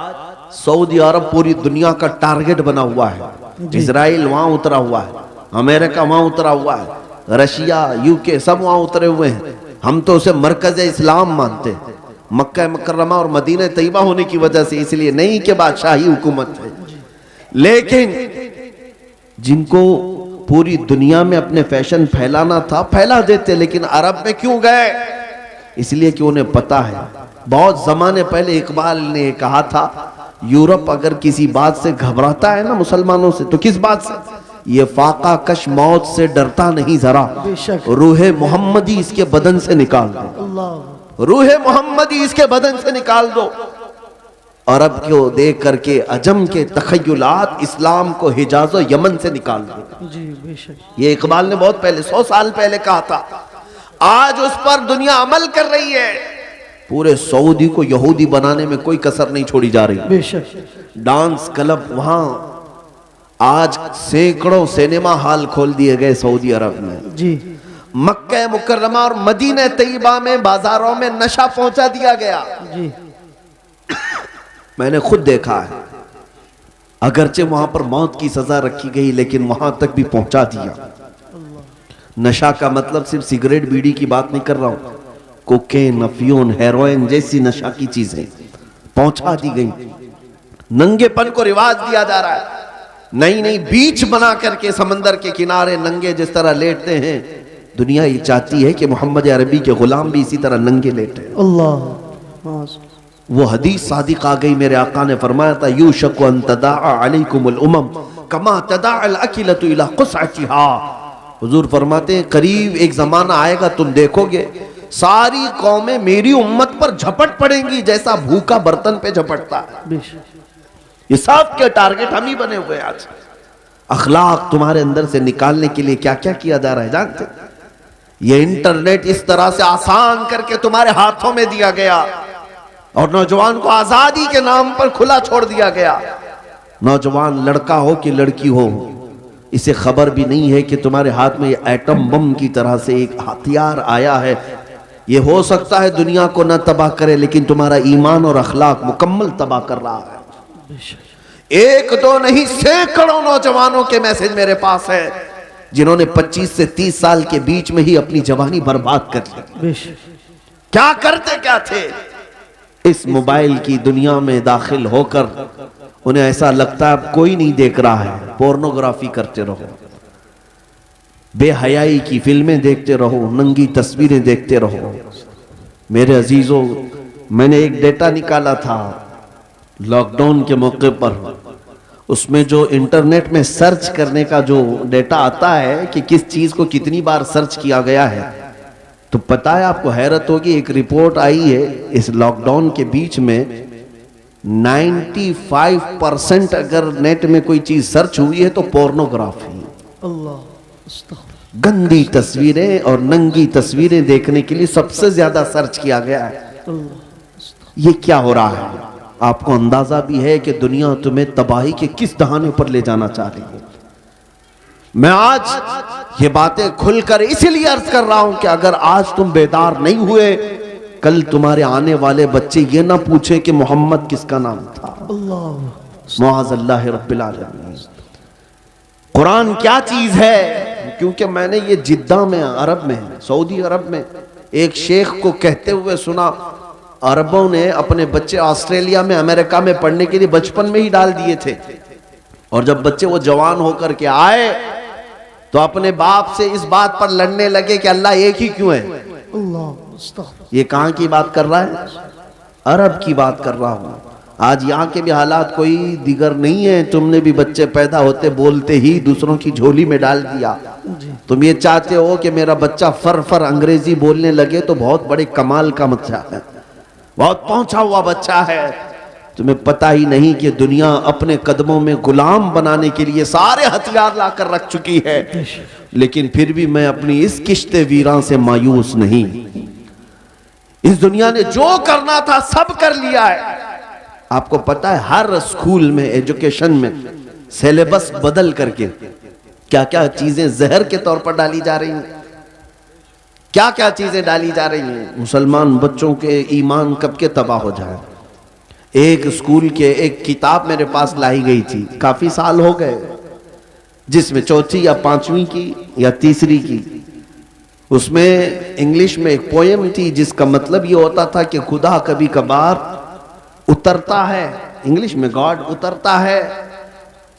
सऊदी अरब पूरी दुनिया का टारगेट बना हुआ है। इजराइल वहां उतरा हुआ है, अमेरिका वहां उतरा हुआ है, रशिया, यूके सब वहां उतरे हुए हैं। हम तो उसे मरकज इस्लाम मानते हैं, मक्का मुकर्रमा और मदीना तैयबा होने की वजह से, इसलिए नहीं कि बादशाही हुकूमत है। लेकिन जिनको पूरी दुनिया में अपने फैशन फैलाना था फैला देते, लेकिन अरब में क्यों गए? इसलिए कि उन्हें पता है। बहुत जमाने पहले इकबाल ने कहा था, यूरोप अगर किसी बात से घबराता है ना मुसलमानों से, तो किस बात से? ये फाका कश मौत से डरता नहीं जरा, रूहे मोहम्मदी इसके बदन से निकाल दो। अल्लाह। रूहे मोहम्मदी इसके बदन से निकाल दो। अरब को देख करके अजम के तखय्युलात इस्लाम को हिजाज और यमन से निकाल दो। जी बेशक। ये इकबाल ने बहुत पहले 100 साल पहले कहा था। आज उस पर दुनिया अमल कर रही है। पूरे सऊदी को यहूदी बनाने में कोई कसर नहीं छोड़ी जा रही। बेशक। डांस क्लब वहां, आज सैकड़ों सिनेमा हॉल खोल दिए गए सऊदी अरब में। जी। मक्का मुकर्रमा और मदीना तैयबा में बाजारों में नशा पहुंचा दिया गया। जी। मैंने खुद देखा है। अगरचे वहां पर मौत की सजा रखी गई, लेकिन वहां तक भी पहुंचा दिया। नशा का मतलब सिर्फ सिगरेट बीड़ी की बात नहीं कर रहा हूं, कोकेन, अफीम, हेरोइन जैसी नशा की चीजें पहुंचा दी गई। नंगेपन को रिवाज दिया जा रहा है। नई नई बीच बना करके समंदर के किनारे नंगे जिस तरह लेटते हैं, दुनिया ये चाहती है कि मोहम्मद अरबी के गुलाम भी इसी तरह नंगे लेटे। अल्लाह। वो हदीस सादिक आ गई, मेरे आका ने फरमाया था, यूशकु अन तदाअ अलैकुमुल उमम कमा तदाअल अकिलतु इला क़ुसअतिहा। हुजूर फरमाते हैं करीब एक जमाना आएगा, तुम देखोगे सारी कौमें मेरी उम्मत पर झपट पड़ेंगी जैसा भूखा बर्तन पे झपटता है। ये सब के टारगेट हम ही बने हुए। आज अखलाक तुम्हारे अंदर से निकालने के लिए क्या क्या किया जा रहा है जानते? ये इंटरनेट इस तरह से आसान करके तुम्हारे हाथों में दिया गया और नौजवान को आजादी के नाम पर खुला छोड़ दिया गया। नौजवान लड़का हो कि लड़की हो, इसे खबर भी नहीं है कि तुम्हारे हाथ में एटम बम की तरह से एक हथियार आया है। ये हो सकता है दुनिया को न तबाह करे, लेकिन तुम्हारा ईमान और अखलाक मुकम्मल तबाह कर रहा है। एक दो नहीं, सैकड़ों नौजवानों के मैसेज मेरे पास है जिन्होंने 25 से 30 साल के बीच में ही अपनी जवानी बर्बाद कर ली। क्या करते क्या थे? इस मोबाइल की दुनिया में दाखिल होकर उन्हें ऐसा लगता है अब कोई नहीं देख रहा है, पोर्नोग्राफी करते रहो, बेहयाई की फिल्में देखते रहो, नंगी तस्वीरें देखते रहो। मेरे अजीजों, मैंने एक डेटा निकाला था लॉकडाउन के मौके पर, उसमें जो इंटरनेट में सर्च करने का जो डेटा आता है कि किस चीज को कितनी बार सर्च किया गया है, तो पता है आपको, हैरत होगी, एक रिपोर्ट आई है इस लॉकडाउन के बीच में 95% अगर नेट में कोई चीज सर्च हुई है तो पोर्नोग्राफी। अल्लाह। गंदी तस्वीरें और नंगी तस्वीरें देखने के लिए सबसे ज्यादा सर्च किया गया है। ये क्या हो रहा है? आपको अंदाजा भी है कि दुनिया तुम्हें तबाही के किस दहाने पर ले जाना चाह रही है। मैं आज ये बातें खुलकर इसीलिए अर्ज कर रहा हूं कि अगर आज तुम बेदार नहीं हुए, कल तुम्हारे आने वाले बच्चे ये ना पूछे कि मोहम्मद किसका नाम था। मुआज़ल्लाह रब्बिल आलमीन। कुरान क्या चीज है? क्योंकि मैंने ये जिद्दा में, अरब में, सऊदी अरब में एक शेख को कहते हुए सुना, अरबों ने अपने बच्चे ऑस्ट्रेलिया में, अमेरिका में पढ़ने के लिए बचपन में ही डाल दिए थे, और जब बच्चे वो जवान होकर के आए तो अपने बाप से इस बात पर लड़ने लगे कि अल्लाह एक ही क्यों है। ये कहां की बात कर रहा है? अरब की बात कर रहा हूं। आज यहाँ के भी हालात कोई दिगर नहीं है। तुमने भी बच्चे पैदा होते बोलते ही दूसरों की झोली में डाल दिया। तुम ये चाहते हो कि मेरा बच्चा फर फर अंग्रेजी बोलने लगे तो बहुत बड़े कमाल का बच्चा है, बहुत पहुंचा हुआ बच्चा है। तुम्हें पता ही नहीं कि दुनिया अपने कदमों में गुलाम बनाने के लिए सारे हथियार लाकर रख चुकी है। लेकिन फिर भी मैं अपनी इस किश्ते वीरान से मायूस नहीं। इस दुनिया ने जो करना था सब कर लिया है। आपको पता है हर स्कूल में, एजुकेशन में सिलेबस बदल करके क्या क्या चीजें जहर के तौर पर डाली जा रही हैं, क्या क्या चीजें डाली जा रही हैं। मुसलमान बच्चों के ईमान कब के तबाह हो जाए। एक स्कूल के एक किताब मेरे पास लाई गई थी, काफी साल हो गए, जिसमें चौथी या पांचवी की या तीसरी की, उसमें इंग्लिश में एक पोएम थी जिसका मतलब ये होता था कि खुदा कभी कभार उतरता है, इंग्लिश में गॉड उतरता है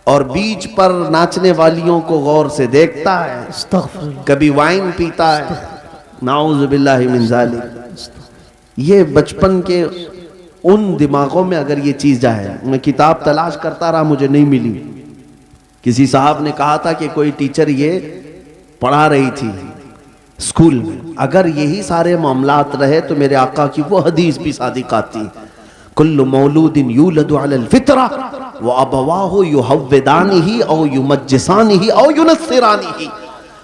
और बीच पर नाचने वालियों को गौर से देखता है, कभी वाइन पीता है। नाउज़ बिल्लाहि मिन ज़ालिक। ये बचपन के उन दिमागों में अगर ये चीज जाए। मैं किताब तलाश करता रहा, मुझे नहीं मिली। किसी साहब ने कहा था कि कोई टीचर ये पढ़ा रही थी स्कूल में। अगर यही सारे मामलात रहे तो मेरे आका की वो हदीस भी सादिक आती, कुल्लु मौलूदिन यूलदु अलल फितरा व अबवाहु युहव्विदानिही औ युमज्जिसानिही औ युनस्सिरानिही।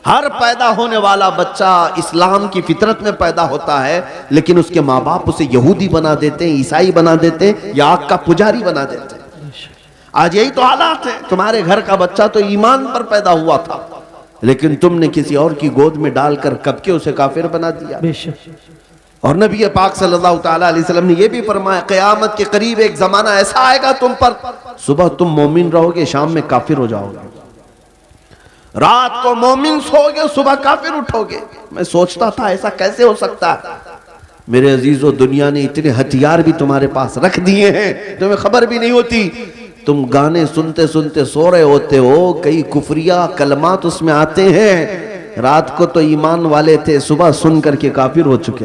हर पैदा होने वाला बच्चा इस्लाम की फितरत में पैदा होता है, लेकिन उसके माँ बाप उसे यहूदी बना देते हैं, ईसाई बना देते हैं, या आग का पुजारी बना देते हैं। आज यही तो हालात है। तुम्हारे घर का बच्चा तो ईमान पर पैदा हुआ था, लेकिन तुमने किसी और की गोद में डालकर कब के उसे काफिर बना दिया। और नबी पाक सल्लल्लाहु तआला अलैहि वसल्लम ने यह भी फरमाया, क़यामत के करीब एक जमाना ऐसा आएगा तुम पर, सुबह तुम मोमिन रहोगे, शाम में काफिर हो जाओगे। रात को मोमिन सोओगे, सुबह काफिर उठोगे। मैं सोचता था ऐसा कैसे हो सकता है। मेरे अजीजों, दुनिया ने इतने हथियार भी तुम्हारे पास रख दिए हैं, तुम्हें खबर भी नहीं होती। तुम गाने सुनते सुनते सो रहे होते हो, कई कुफरिया कलमात उसमें आते हैं। रात को तो ईमान वाले थे, सुबह सुन करके काफिर हो चुके।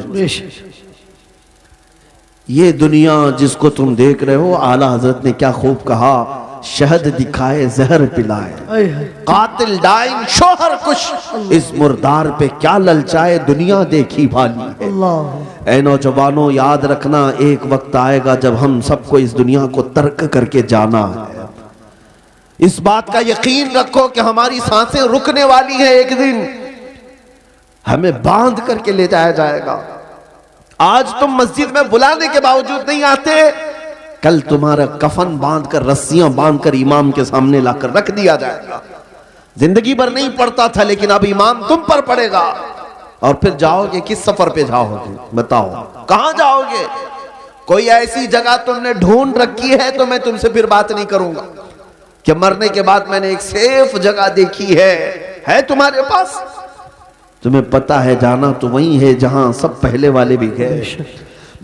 ये दुनिया जिसको तुम देख रहे हो, आला हजरत ने क्या खूब कहा, शहद दिखाए जहर पिलाए, कातिल डाइन शोहर कुश, इस मुर्दार पे क्या ललचाए, दुनिया देखी भाली है। ऐ नौजवानों, याद रखना एक वक्त आएगा जब हम सबको इस दुनिया को तर्क करके जाना है। इस बात का यकीन रखो कि हमारी सांसें रुकने वाली है। एक दिन हमें बांध करके ले जाया जाएगा। आज तुम मस्जिद में बुलाने के बावजूद नहीं आते, कल तुम्हारा कफन बांध कर, रस्सियां बांध कर इमाम के सामने लाकर रख दिया जाएगा। जिंदगी भर नहीं पड़ता था, लेकिन अब इमाम तुम पर पड़ेगा। और फिर जाओगे, किस सफर पे जाओगे बताओ, कहां जाओगे? कोई ऐसी जगह तुमने ढूंढ रखी है तो मैं तुमसे फिर बात नहीं करूंगा कि मरने के बाद मैंने एक सेफ जगह देखी है तुम्हारे पास? तुम्हें पता है जाना तो वही है जहां सब पहले वाले भी गए।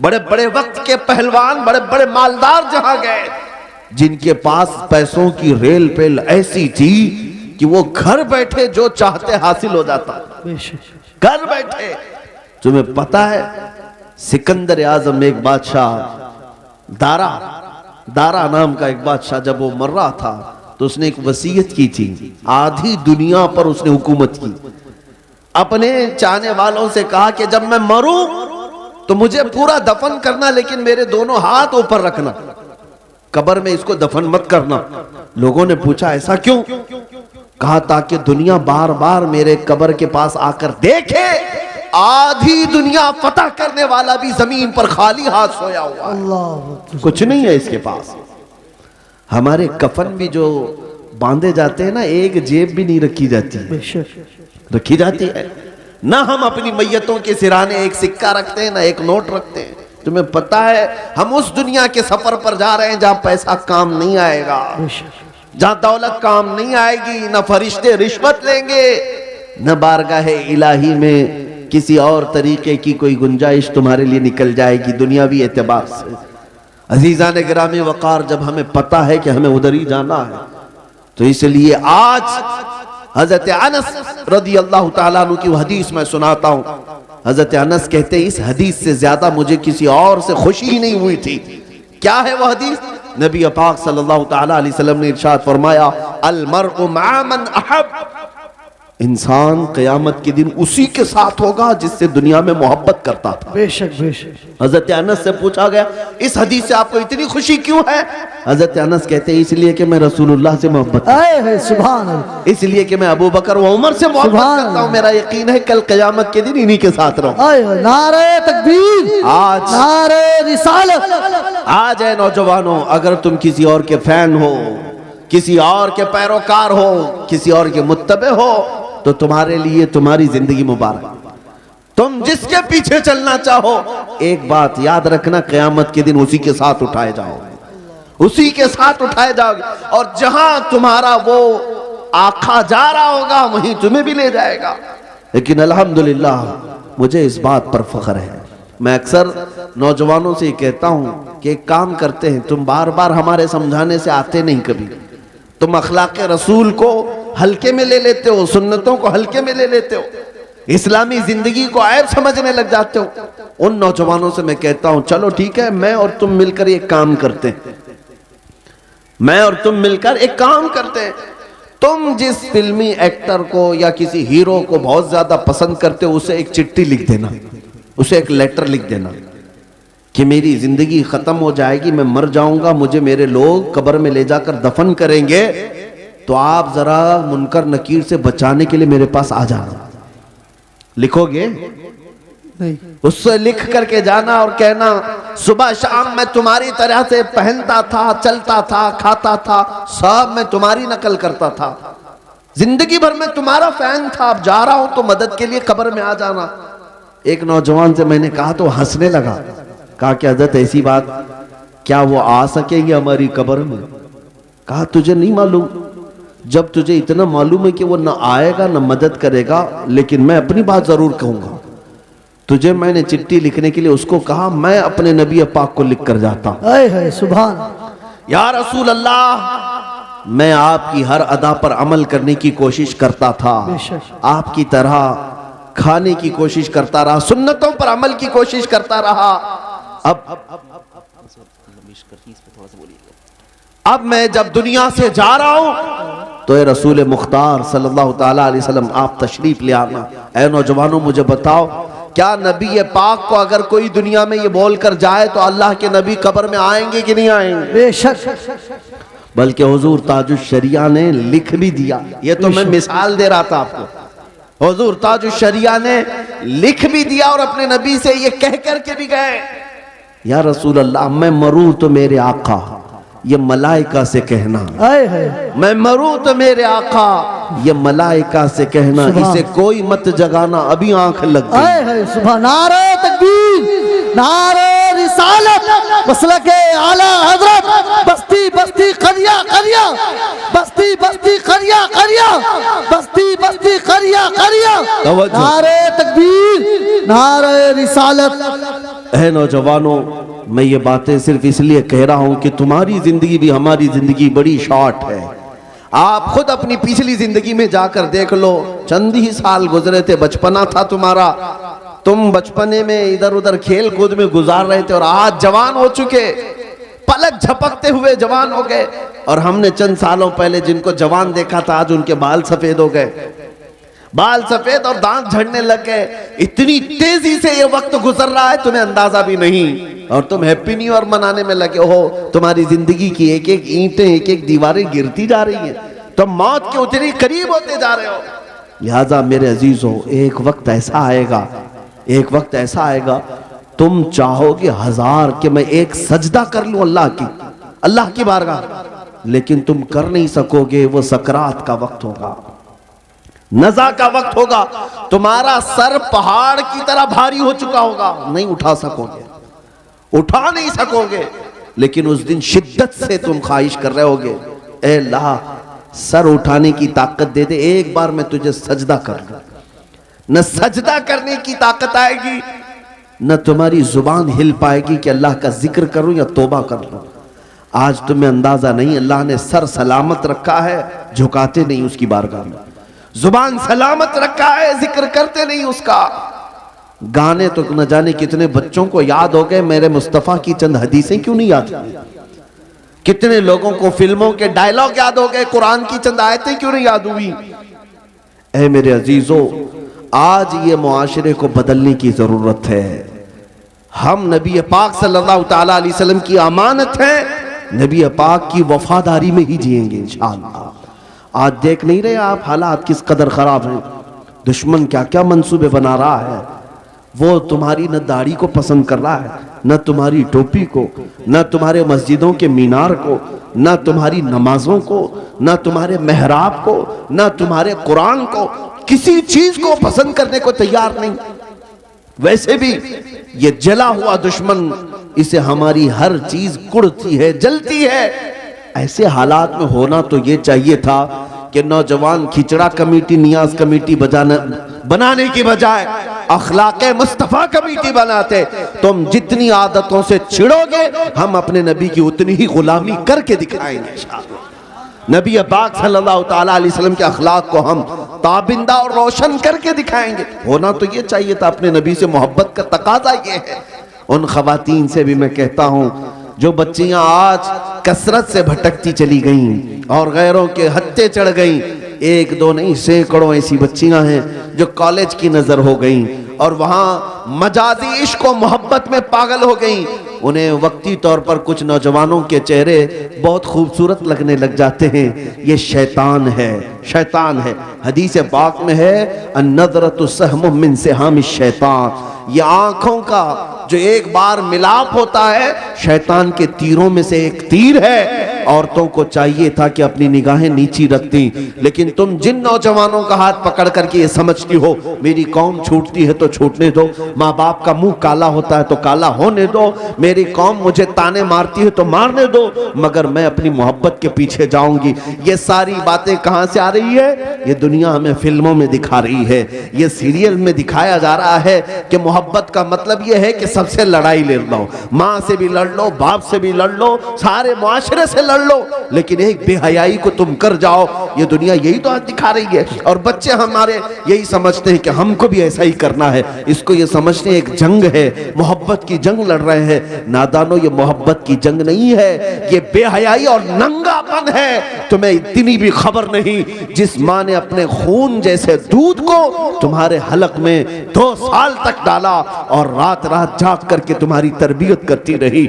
बड़े बड़े वक्त के पहलवान, बड़े बड़े मालदार जहां गए, जिनके पास पैसों की रेल पेल ऐसी थी कि वो घर बैठे जो चाहते हासिल हो जाता, घर बैठे। तुम्हें पता है सिकंदर आजम, एक बादशाह, दारा नाम का एक बादशाह, जब वो मर रहा था तो उसने एक वसीयत की थी। आधी दुनिया पर उसने हुकूमत की। अपने चाहने वालों से कहा कि जब मैं मरूं तो मुझे पूरा दफन करना, लेकिन मेरे दोनों हाथ ऊपर रखना, कब्र में इसको दफन मत करना। लोगों ने पूछा ऐसा क्यों? कहा ताकि दुनिया बार बार मेरे कब्र के पास आकर देखे आधी दुनिया फतह करने वाला भी जमीन पर खाली हाथ सोया हुआ है, अल्लाह कुछ नहीं है इसके पास। हमारे कफन भी जो बांधे जाते हैं ना, एक जेब भी नहीं रखी जाती है, बेशक रखी जाती है ना। हम अपनी मैयतों के सिराने एक सिक्का रखते हैं ना एक नोट रखते हैं। तुम्हें पता है हम उस दुनिया के सफर पर जा रहे हैं जहां पैसा काम नहीं आएगा, जहां दौलत काम नहीं आएगी, न फरिश्ते रिश्वत लेंगे, न बारगाहे इलाही में किसी और तरीके की कोई गुंजाइश तुम्हारे लिए निकल जाएगी दुनियावी एतबार से। अजीजान गिरामी वकार, जब हमें पता है कि हमें उधर ही जाना है, तो इसलिए आज हजरत अनस रदी अल्लाह ताला अन्हु की हदीस मैं सुनाता हूं। हजरत अनस कहते हैं इस हदीस से ज्यादा मुझे किसी और से खुशी ही नहीं हुई थी। क्या है वो हदीस? नबी पाक सल्लल्लाहु ताला अलैहि वसल्लम ने इरशाद फरमाया, अल मर्उ मअ मन अहब, इंसान क़यामत के दिन उसी के साथ होगा जिससे दुनिया में मोहब्बत करता था। बेशक बेशक। हजरत अनस से पूछा गया इस हदीस से आपको इतनी खुशी क्यों है? हजरत अनस कहते हैं इसलिए कि मैं रसूलुल्लाह से मोहब्बत, सुभान अल्लाह, इसलिए कि मैं अबू बकर व उमर से मोहब्बत करता हूँ। मेरा यकीन है कल क़यामत के दिन इन्हीं के साथ रहूं। नारे तकबीर, आज नारे रिसालत। आज है नौजवानों, अगर तुम किसी और के फैन हो, किसी और के पैरोकार हो, किसी और के मुत्तबे हो, तो तुम्हारे लिए तुम्हारी जिंदगी मुबारक। तुम जिसके पीछे चलना चाहो, एक बात याद रखना, क़यामत के दिन उसी के साथ उठाए जाओगे, उसी के साथ उठाए जाओगे। और जहां तुम्हारा वो आका जा रहा होगा वहीं तुम्हें भी ले जाएगा। लेकिन अल्हम्दुलिल्लाह मुझे इस बात पर फख्र है। मैं अक्सर नौजवानों से कहता हूं कि एक काम करते हैं, तुम बार बार हमारे समझाने से आते नहीं, कभी तुम अखलाक रसूल को हल्के में ले लेते हो, सुन्नतों को हल्के में ले लेते हो, इस्लामी जिंदगी को ऐब समझने लग जाते हो। उन नौजवानों से मैं कहता हूं चलो ठीक है, मैं और तुम मिलकर एक काम करते हैं, मैं और तुम मिलकर एक काम करते हैं। तुम जिस फिल्मी एक्टर को या किसी हीरो को बहुत ज्यादा पसंद करते हो, उसे एक चिट्ठी लिख देना, उसे एक लेटर लिख देना कि मेरी जिंदगी खत्म हो जाएगी, मैं मर जाऊंगा, मुझे मेरे लोग कब्र में ले जाकर दफन करेंगे, तो आप जरा मुनकर नकीर से बचाने के लिए मेरे पास आ जाना। लिखोगे? नहीं। उससे लिख करके जाना और कहना सुबह शाम मैं तुम्हारी तरह से पहनता था, चलता था, खाता था, सब मैं तुम्हारी नकल करता था, जिंदगी भर में तुम्हारा फैन था, अब जा रहा हूं तो मदद के लिए कब्र में आ जाना। एक नौजवान से मैंने कहा तो हंसने लगा, कहा कि हजरत ऐसी बात, क्या वो आ सकेंगे हमारी कब्र में? कहा तुझे नहीं मालूम, जब तुझे इतना मालूम है कि वो न आएगा न मदद करेगा, लेकिन मैं अपनी बात जरूर कहूंगा। तुझे मैंने चिट्ठी लिखने के लिए उसको कहा, मैं अपने नबी पाक को लिख कर जाता। सुभान या रसूल अल्लाह, मैं आपकी हर अदा पर अमल करने की कोशिश करता था, आपकी तरह खाने की कोशिश करता रहा, सुन्नतों पर अमल की कोशिश करता रहा। अब मैं जब दुनिया से जा रहा हूं तो ए रसूल मुख्तार सल्लल्लाहु ताला अलैहि वसल्लम आप तशरीफ ले आना। ऐ नौजवानों मुझे बताओ, क्या नबी पाक को अगर कोई दुनिया में ये बोल कर जाए तो अल्लाह के नबी कब्र में आएंगे कि नहीं आएंगे? बेशक। बल्कि हुजूर ताजुश शरिया ने लिख भी दिया, ये तो मैं मिसाल दे रहा था आपको। हुजूर ताजुश शरिया ने लिख भी दिया और अपने नबी से ये कह करके भी गए, या रसूल अल्लाह मैं मरूं तो मेरे आका, ये मलाइका से कहना, मैं मरूं तो मेरे आका, ये मलाइका से कहना, इसे कोई मत जगाना, अभी आंख लग गई। सुभान, नारे तकबीर, नारे रिसालत, मसलके आला हजरत, बस्ती बस्ती करिया करिया, बस्ती बस्ती करिया करिया, बस्ती बस्ती करिया करिया, नारे तकबीर, नारे रिसालत। है नौजवानों, मैं ये बातें सिर्फ इसलिए कह रहा हूं कि तुम्हारी जिंदगी भी हमारी जिंदगी बड़ी शॉर्ट है। आप खुद अपनी पिछली जिंदगी में जाकर देख लो, चंद ही साल गुजरे थे, बचपना था तुम्हारा, तुम बचपने में इधर उधर खेल कूद में गुजार रहे थे और आज जवान हो चुके, पलक झपकते हुए जवान हो गए। और हमने चंद सालों पहले जिनको जवान देखा था, आज उनके बाल सफेद हो गए, बाल सफेद और दांत झड़ने लग गए। इतनी तेजी से ये वक्त गुजर रहा है तुम्हें अंदाजा भी नहीं, और तुम हैप्पी न्यू ईयर मनाने में लगे हो। तुम्हारी जिंदगी की एक एक ईंटें, एक एक दीवारें गिरती जा रही हैं, तुम मौत के उतने करीब होते जा रहे हो। लिहाजा मेरे अजीजों, एक वक्त ऐसा आएगा, एक वक्त ऐसा आएगा तुम चाहोगे 1000 कि मैं एक सजदा कर लूं अल्लाह की बारगाह, लेकिन तुम कर नहीं सकोगे। वो सकरात का वक्त होगा, नज़ा का वक्त होगा, तुम्हारा सर पहाड़ की तरह भारी हो चुका होगा, नहीं उठा सकोगे, उठा नहीं सकोगे। लेकिन उस दिन शिद्दत से तुम ख्वाहिश कर रहे होगे, ए अल्लाह सर उठाने की ताकत दे दे, एक बार मैं तुझे सजदा कर लूं। न सजदा करने की ताकत आएगी, न तुम्हारी जुबान हिल पाएगी कि अल्लाह का जिक्र करूं या तौबा कर लूं। आज तुम्हें अंदाजा नहीं, अल्लाह ने सर सलामत रखा है, झुकाते नहीं उसकी बारगाह में, जुबान सलामत रखा है, जिक्र करते नहीं उसका। गाने तो न जाने कितने बच्चों को याद हो गए, मेरे मुस्तफा की चंद हदीसें क्यों नहीं याद? कितने लोगों को फिल्मों के डायलॉग याद हो गए, कुरान की चंद आयतें क्यों नहीं याद हुई? ऐ मेरे अजीजों, आज ये मुआशरे को बदलने की जरूरत है। हम नबी पाक सल्लल्लाहु तआला अलैहि वसल्लम की अमानत है, नबी पाक की वफादारी में ही जिएंगे इंशाअल्लाह। आज देख नहीं रहे आप हालात किस कदर खराब हैं, दुश्मन क्या क्या मंसूबे बना रहा है। वो तुम्हारी न दाढ़ी को पसंद कर रहा है, न तुम्हारी टोपी को, न तुम्हारे मस्जिदों के मीनार को, न तुम्हारी नमाजों को, न तुम्हारे मेहराब को, न तुम्हारे कुरान को, किसी चीज को पसंद करने को तैयार नहीं। वैसे भी ये जला हुआ दुश्मन, इसे हमारी हर चीज कुड़ती है, जलती है। ऐसे हालात में होना तो ये चाहिए था कि नौजवान खिचड़ा कमेटी, नियाज कमेटी बनाने की बजाय अखलाके मुस्तफा कमेटी बनाते। तुम जितनी आदतों से छिड़ोगे, हम अपने नबी की उतनी ही गुलामी करके दिखाएंगे इंशाअल्लाह। नबी पाक सल्लल्लाहु तआला अलैहि वसल्लम के अखलाक को हम ताबिंदा और रोशन करके दिखाएंगे। होना तो ये चाहिए था, अपने नबी से मोहब्बत का तकाजा ये है। उन खवातीन से भी मैं कहता हूं जो बच्चियां आज कसरत से भटकती चली गईं और गैरों के हत्थे चढ़ गईं, एक दो नहीं सैकड़ों ऐसी बच्चियां हैं जो कॉलेज की नजर हो गईं और वहां मजाजी इश्क और मोहब्बत में पागल हो गईं। उन्हें वक्ती तौर पर कुछ नौजवानों के चेहरे बहुत खूबसूरत लगने लग जाते हैं। ये शैतान है, शैतान है। हदीस पाक में है अन्नज़रतु सहमुम मिन सिहामिश शैतान, ये आंखों का जो एक बार मिलाप होता है शैतान के तीरों में से एक तीर है। औरतों को चाहिए था कि अपनी निगाहें नीची रखती, लेकिन तुम जिन नौजवानों का हाथ पकड़ करके ये समझती हो मेरी कौम छूटती है तो छूटने दो, माँ बाप का मुंह काला होता है तो काला होने दो, मेरी कौम मुझे ताने मारती है तो मारने दो, मगर मैं अपनी मोहब्बत के पीछे जाऊंगी। ये सारी बातें कहां से आ रही है? ये दुनिया हमें फिल्मों में दिखा रही है, ये सीरियल में दिखाया जा रहा है कि मोहब्बत का मतलब ये है कि सबसे लड़ाई ले लो, माँ से भी लड़ लो, बाप से भी लड़ लो, सारे मुआशरे से लड़ लो, लेकिन एक बेहयाई को तुम कर जाओ। ये दुनिया यही तो आज दिखा रही है और बच्चे हमारे यही समझते हैं कि हमको भी ऐसा ही करना है। इसको ये समझते हैं एक जंग है, मोहब्बत की जंग लड़ रहे हैं। नादानो, ये मोहब्बत की जंग नहीं है, ये बेहयाई और नंगापन है। तुम्हें इतनी भी खबर नहीं, जिस माँ ने अपने खून जैसे दूध को तुम्हारे हलक में 2 साल तक डाला और रात रात जाग करके तुम्हारी तरबियत करती रही,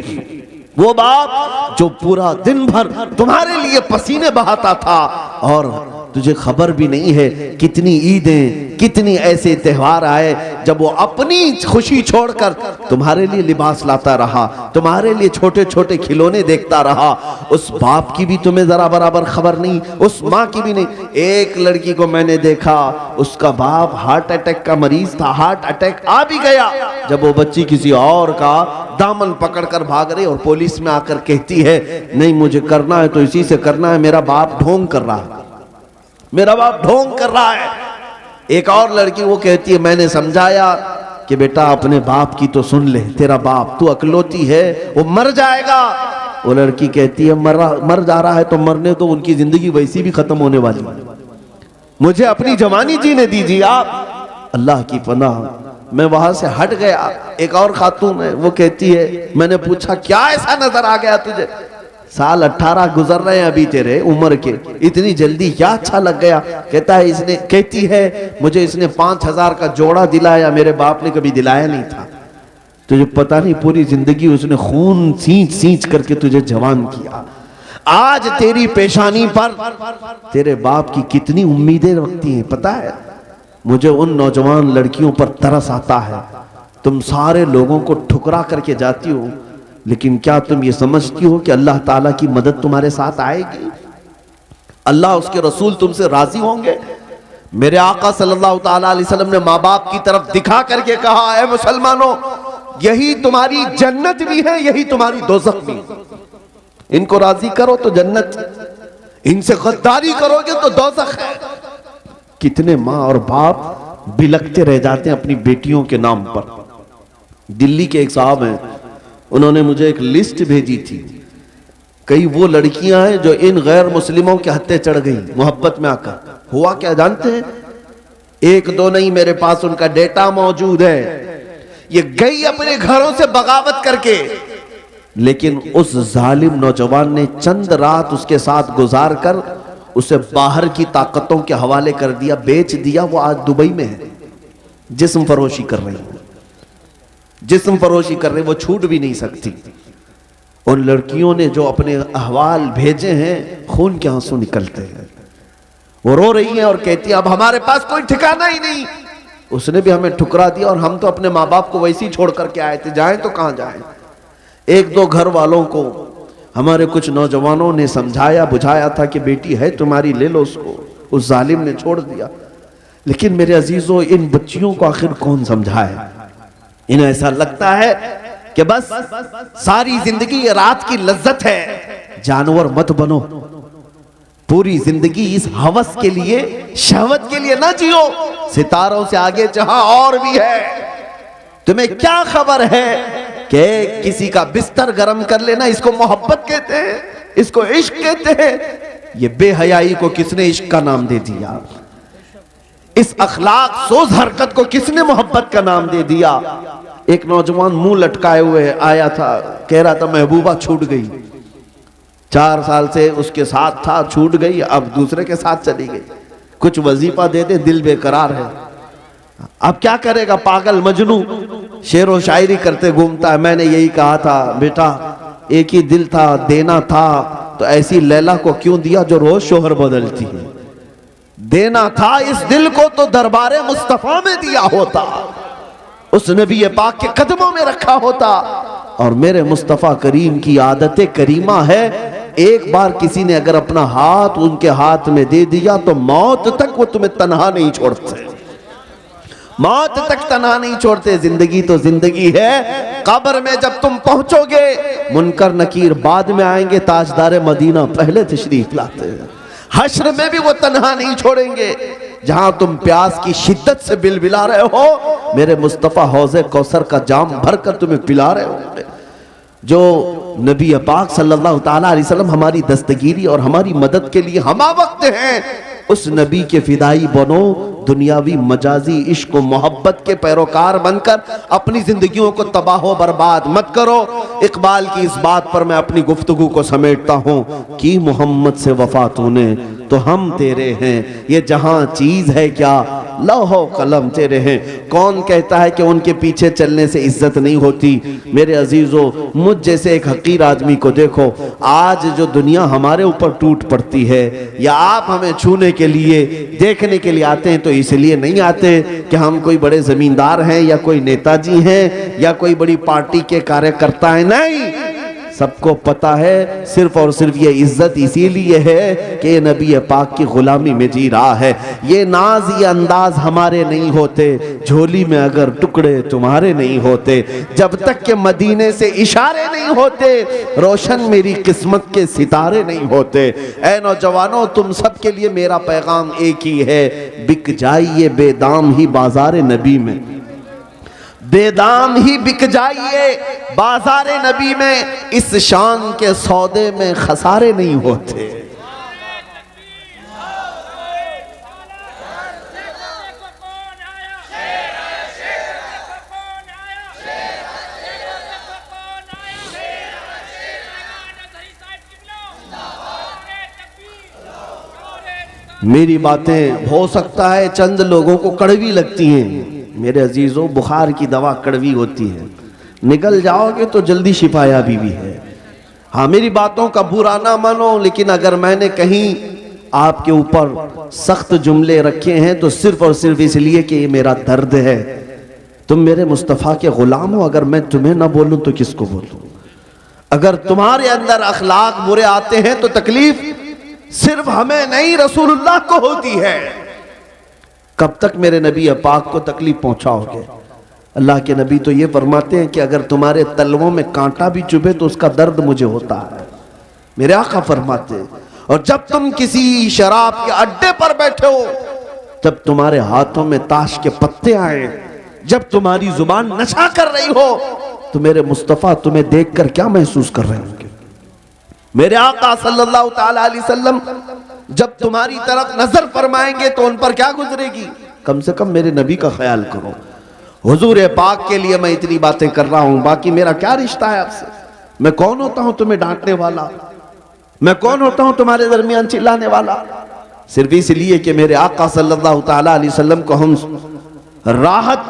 वो बाप जो पूरा दिन भर तुम्हारे लिए पसीने बहाता था, और तुझे खबर भी नहीं है कितनी ईदें, कितनी ऐसे त्योहार आए जब वो अपनी खुशी छोड़कर तुम्हारे लिए लिबास लाता रहा, तुम्हारे लिए छोटे छोटे खिलौने देखता रहा। उस बाप की भी तुम्हें जरा बराबर खबर नहीं, उस माँ की भी नहीं। एक लड़की को मैंने देखा, उसका बाप हार्ट अटैक का मरीज था, हार्ट अटैक आ भी गया जब वो बच्ची किसी और का दामन पकड़कर भाग रही और पुलिस में आकर कहती है नहीं मुझे करना है तो इसी से करना है, मेरा बाप ढोंग कर रहा है, मेरा बाप ढोंग कर रहा है। एक और लड़की वो कहती है मैंने समझाया कि बेटा अपने बाप की तो सुन ले, तेरा बाप तू अकलौती है, वो मर जाएगा। वो लड़की कहती है मर जा रहा है तो मरने दो, उनकी जिंदगी वैसी भी खत्म होने वाली, मुझे अपनी जवानी जीने दीजिए आप। अल्लाह की पनाह, मैं वहां से हट गया। एक और खातून है, वो कहती है मैंने पूछा क्या ऐसा नजर आ गया तुझे, साल 18 गुजर रहे हैं अभी तेरे उम्र के, इतनी जल्दी क्या अच्छा लग गया। कहता है इसने, कहती है मुझे इसने 5000 का जोड़ा दिलाया, मेरे बाप ने कभी दिलाया नहीं था। तुझे पता नहीं पूरी जिंदगी उसने खून सींच सींच करके तुझे जवान किया। आज तेरी पेशानी पर तेरे बाप की कितनी उम्मीदें रखती हैं पता है। मुझे उन नौजवान लड़कियों पर तरस आता है। तुम सारे लोगों को ठुकरा करके जाती हो, लेकिन क्या तुम ये समझती हो कि अल्लाह ताला की मदद तुम्हारे साथ आएगी? अल्लाह उसके रसूल तुमसे राजी होंगे? मेरे आका सल्लल्लाहु ताला अलैहि वसल्लम ने माँ बाप की तरफ दिखा करके कहा, है मुसलमानों, यही तुम्हारी जन्नत भी है, यही तुम्हारी दोज़ख भी है। इनको राजी करो तो जन्नत, इनसे गद्दारी करोगे तो दोज़ख है। कितने माँ और बाप बिलखते रह जाते हैं अपनी बेटियों के नाम पर। दिल्ली के एक साहब हैं, उन्होंने मुझे एक लिस्ट भेजी थी। कई वो लड़कियां हैं जो इन गैर मुस्लिमों के हत्थे चढ़ गई मोहब्बत में आकर। हुआ क्या जानते हैं? एक दो नहीं, मेरे पास उनका डेटा मौजूद है। ये गई अपने घरों से बगावत करके, लेकिन उस जालिम नौजवान ने चंद रात उसके साथ गुजार कर उसे बाहर की ताकतों के हवाले कर दिया, बेच दिया। वो आज दुबई में है, जिस्म फरोशी कर रही है, जिस्म फरोशी कर रही, वो छूट भी नहीं सकती। उन लड़कियों ने जो अपने अहवाल भेजे हैं, खून के आंसू निकलते हैं। वो रो रही हैं और कहती है अब हमारे पास कोई ठिकाना ही नहीं। उसने भी हमें ठुकरा दिया और हम तो अपने माँ बाप को वैसे ही छोड़ करके आए थे, जाएं तो कहां जाएं। एक दो घर वालों को हमारे कुछ नौजवानों ने समझाया बुझाया था कि बेटी है तुम्हारी, ले लो उसको। उस जालिम ने छोड़ दिया। लेकिन मेरे अजीजों, इन बच्चियों को आखिर कौन समझाए? इन्हें ऐसा लगता है कि बस सारी जिंदगी ये रात की लज्जत है। जानवर मत बनो, पूरी जिंदगी इस हवस के लिए, शहवत के लिए ना जियो। सितारों से आगे जहां और भी है। तुम्हें क्या खबर है कि किसी का बिस्तर गर्म कर लेना, इसको मोहब्बत कहते हैं, इसको इश्क कहते हैं। ये बेहयाई को किसने इश्क का नाम दे दिया? इस अखलाक सोज हरकत को किसने मोहब्बत का नाम दे दिया? एक नौजवान मुंह लटकाए हुए आया था, कह रहा था महबूबा छूट गई। 4 साल से उसके साथ था, छूट गई, अब दूसरे के साथ चली गई। कुछ वजीफा दे दे, दिल बेकरार है। अब क्या करेगा? पागल मजनू शेरो शायरी करते घूमता है। मैंने यही कहा था बेटा, एक ही दिल था, देना था तो ऐसी लैला को क्यों दिया जो रोज शोहर बदलती है। देना था इस दिल को तो दरबारे मुस्तफा में दिया होता, उस नबी पाक के कदमों में रखा होता। और मेरे मुस्तफा करीम की आदत करीमा है, एक बार किसी ने अगर अपना हाथ उनके हाथ में दे दिया तो मौत तक वो तुम्हें तन्हा नहीं छोड़ते, मौत तक तन्हा नहीं छोड़ते। जिंदगी तो जिंदगी है। कब्र में जब तुम पहुंचोगे, मुनकर नकीर बाद में आएंगे, ताजदार मदीना पहले तशरीफ लाते हैं। हश्र में भी वो तन्हा नहीं छोड़ेंगे। जहां तुम प्यास की शिद्दत से बिलबिला रहे हो, मेरे मुस्तफा हौज़े कौसर का जाम भरकर तुम्हें पिला रहे होंगे। जो नबी पाक सल्लल्लाहु ताला अलैहि वसल्लम हमारी दस्तगीरी और हमारी मदद के लिए हमा वक्त हैं, उस नबी के फिदाई बनो। दुनियावी मजाजी इश्क व मोहब्बत के पैरोकार बनकर अपनी जिंदगियों को तबाह बर्बाद मत करो। इकबाल की इस बात पर मैं अपनी गुफ्तगू को समेटता हूँ कि मोहम्मद से वफा तूने तो हम तेरे हैं, ये जहां चीज है क्या लौहो कलम तेरे हैं। कौन कहता है कि उनके पीछे चलने से इज्जत नहीं होती? मेरे अजीजों, मुझ जैसे एक हकीर आदमी को देखो, आज जो दुनिया हमारे ऊपर टूट पड़ती है, या आप हमें छूने के लिए देखने के लिए आते हैं तो इसलिए नहीं आते कि हम कोई बड़े जमींदार हैं या कोई नेताजी हैं या कोई बड़ी पार्टी के कार्यकर्ता हैं। नहीं, सबको पता है सिर्फ और सिर्फ ये इज्जत इसीलिए है कि ये नबी पाक की गुलामी में जी रहा है। ये नाज ये अंदाज हमारे नहीं होते, झोली में अगर टुकड़े तुम्हारे नहीं होते, जब तक के मदीने से इशारे नहीं होते, रोशन मेरी किस्मत के सितारे नहीं होते। ऐ नौजवानों, तुम सब के लिए मेरा पैगाम एक ही है, बिक जाइए बेदाम ही बाजार नबी में, बेदाम ही बिक जाइए बाजारे नबी में। इस शान के सौदे में खसारे नहीं होते। मेरी बातें हो सकता है चंद लोगों को कड़वी लगती हैं। मेरे अजीजों, बुखार की दवा कड़वी होती है, निकल जाओगे तो जल्दी शिफायाबी भी है। हाँ, मेरी बातों का बुरा ना मानो, लेकिन अगर मैंने कहीं आपके ऊपर सख्त जुमले रखे हैं तो सिर्फ और सिर्फ इसलिए कि ये मेरा दर्द है। तुम मेरे मुस्तफ़ा के गुलाम हो, अगर मैं तुम्हें ना बोलूं तो किसको बोलूं? अगर तुम्हारे अंदर अखलाक बुरे आते हैं तो तकलीफ सिर्फ हमें नहीं, रसूलुल्लाह को होती है। कब तक मेरे नबी पाक को तकलीफ पहुंचाओगे? अल्लाह के नबी तो ये फरमाते हैं कि अगर तुम्हारे तलवों में कांटा भी चुभे तो उसका दर्द मुझे होता है, मेरे आका फरमाते हैं। और जब तुम किसी शराब के अड्डे पर बैठे हो, जब तुम्हारे हाथों में ताश के पत्ते आए, जब तुम्हारी जुबान नशा कर रही हो, तो मेरे मुस्तफ़ा तुम्हें देखकर क्या महसूस कर रहे होंगे? मेरे आका सल्लल्लाहु ताला अलैहि वसल्लम जब तुम्हारी तरफ नजर फरमाएंगे तो उन पर क्या गुजरेगी? कम से कम मेरे नबी का ख्याल करो। हुजूर पाक के लिए मैं इतनी बातें कर रहा हूं, बाकी मेरा क्या रिश्ता है आपसे? मैं कौन होता हूं तुम्हें डांटने वाला? मैं कौन होता हूं तुम्हारे दरमियान चिल्लाने वाला? सिर्फ इसलिए कि मेरे आका सल्लल्लाहु ताला अलैहि वसल्लम को हम राहत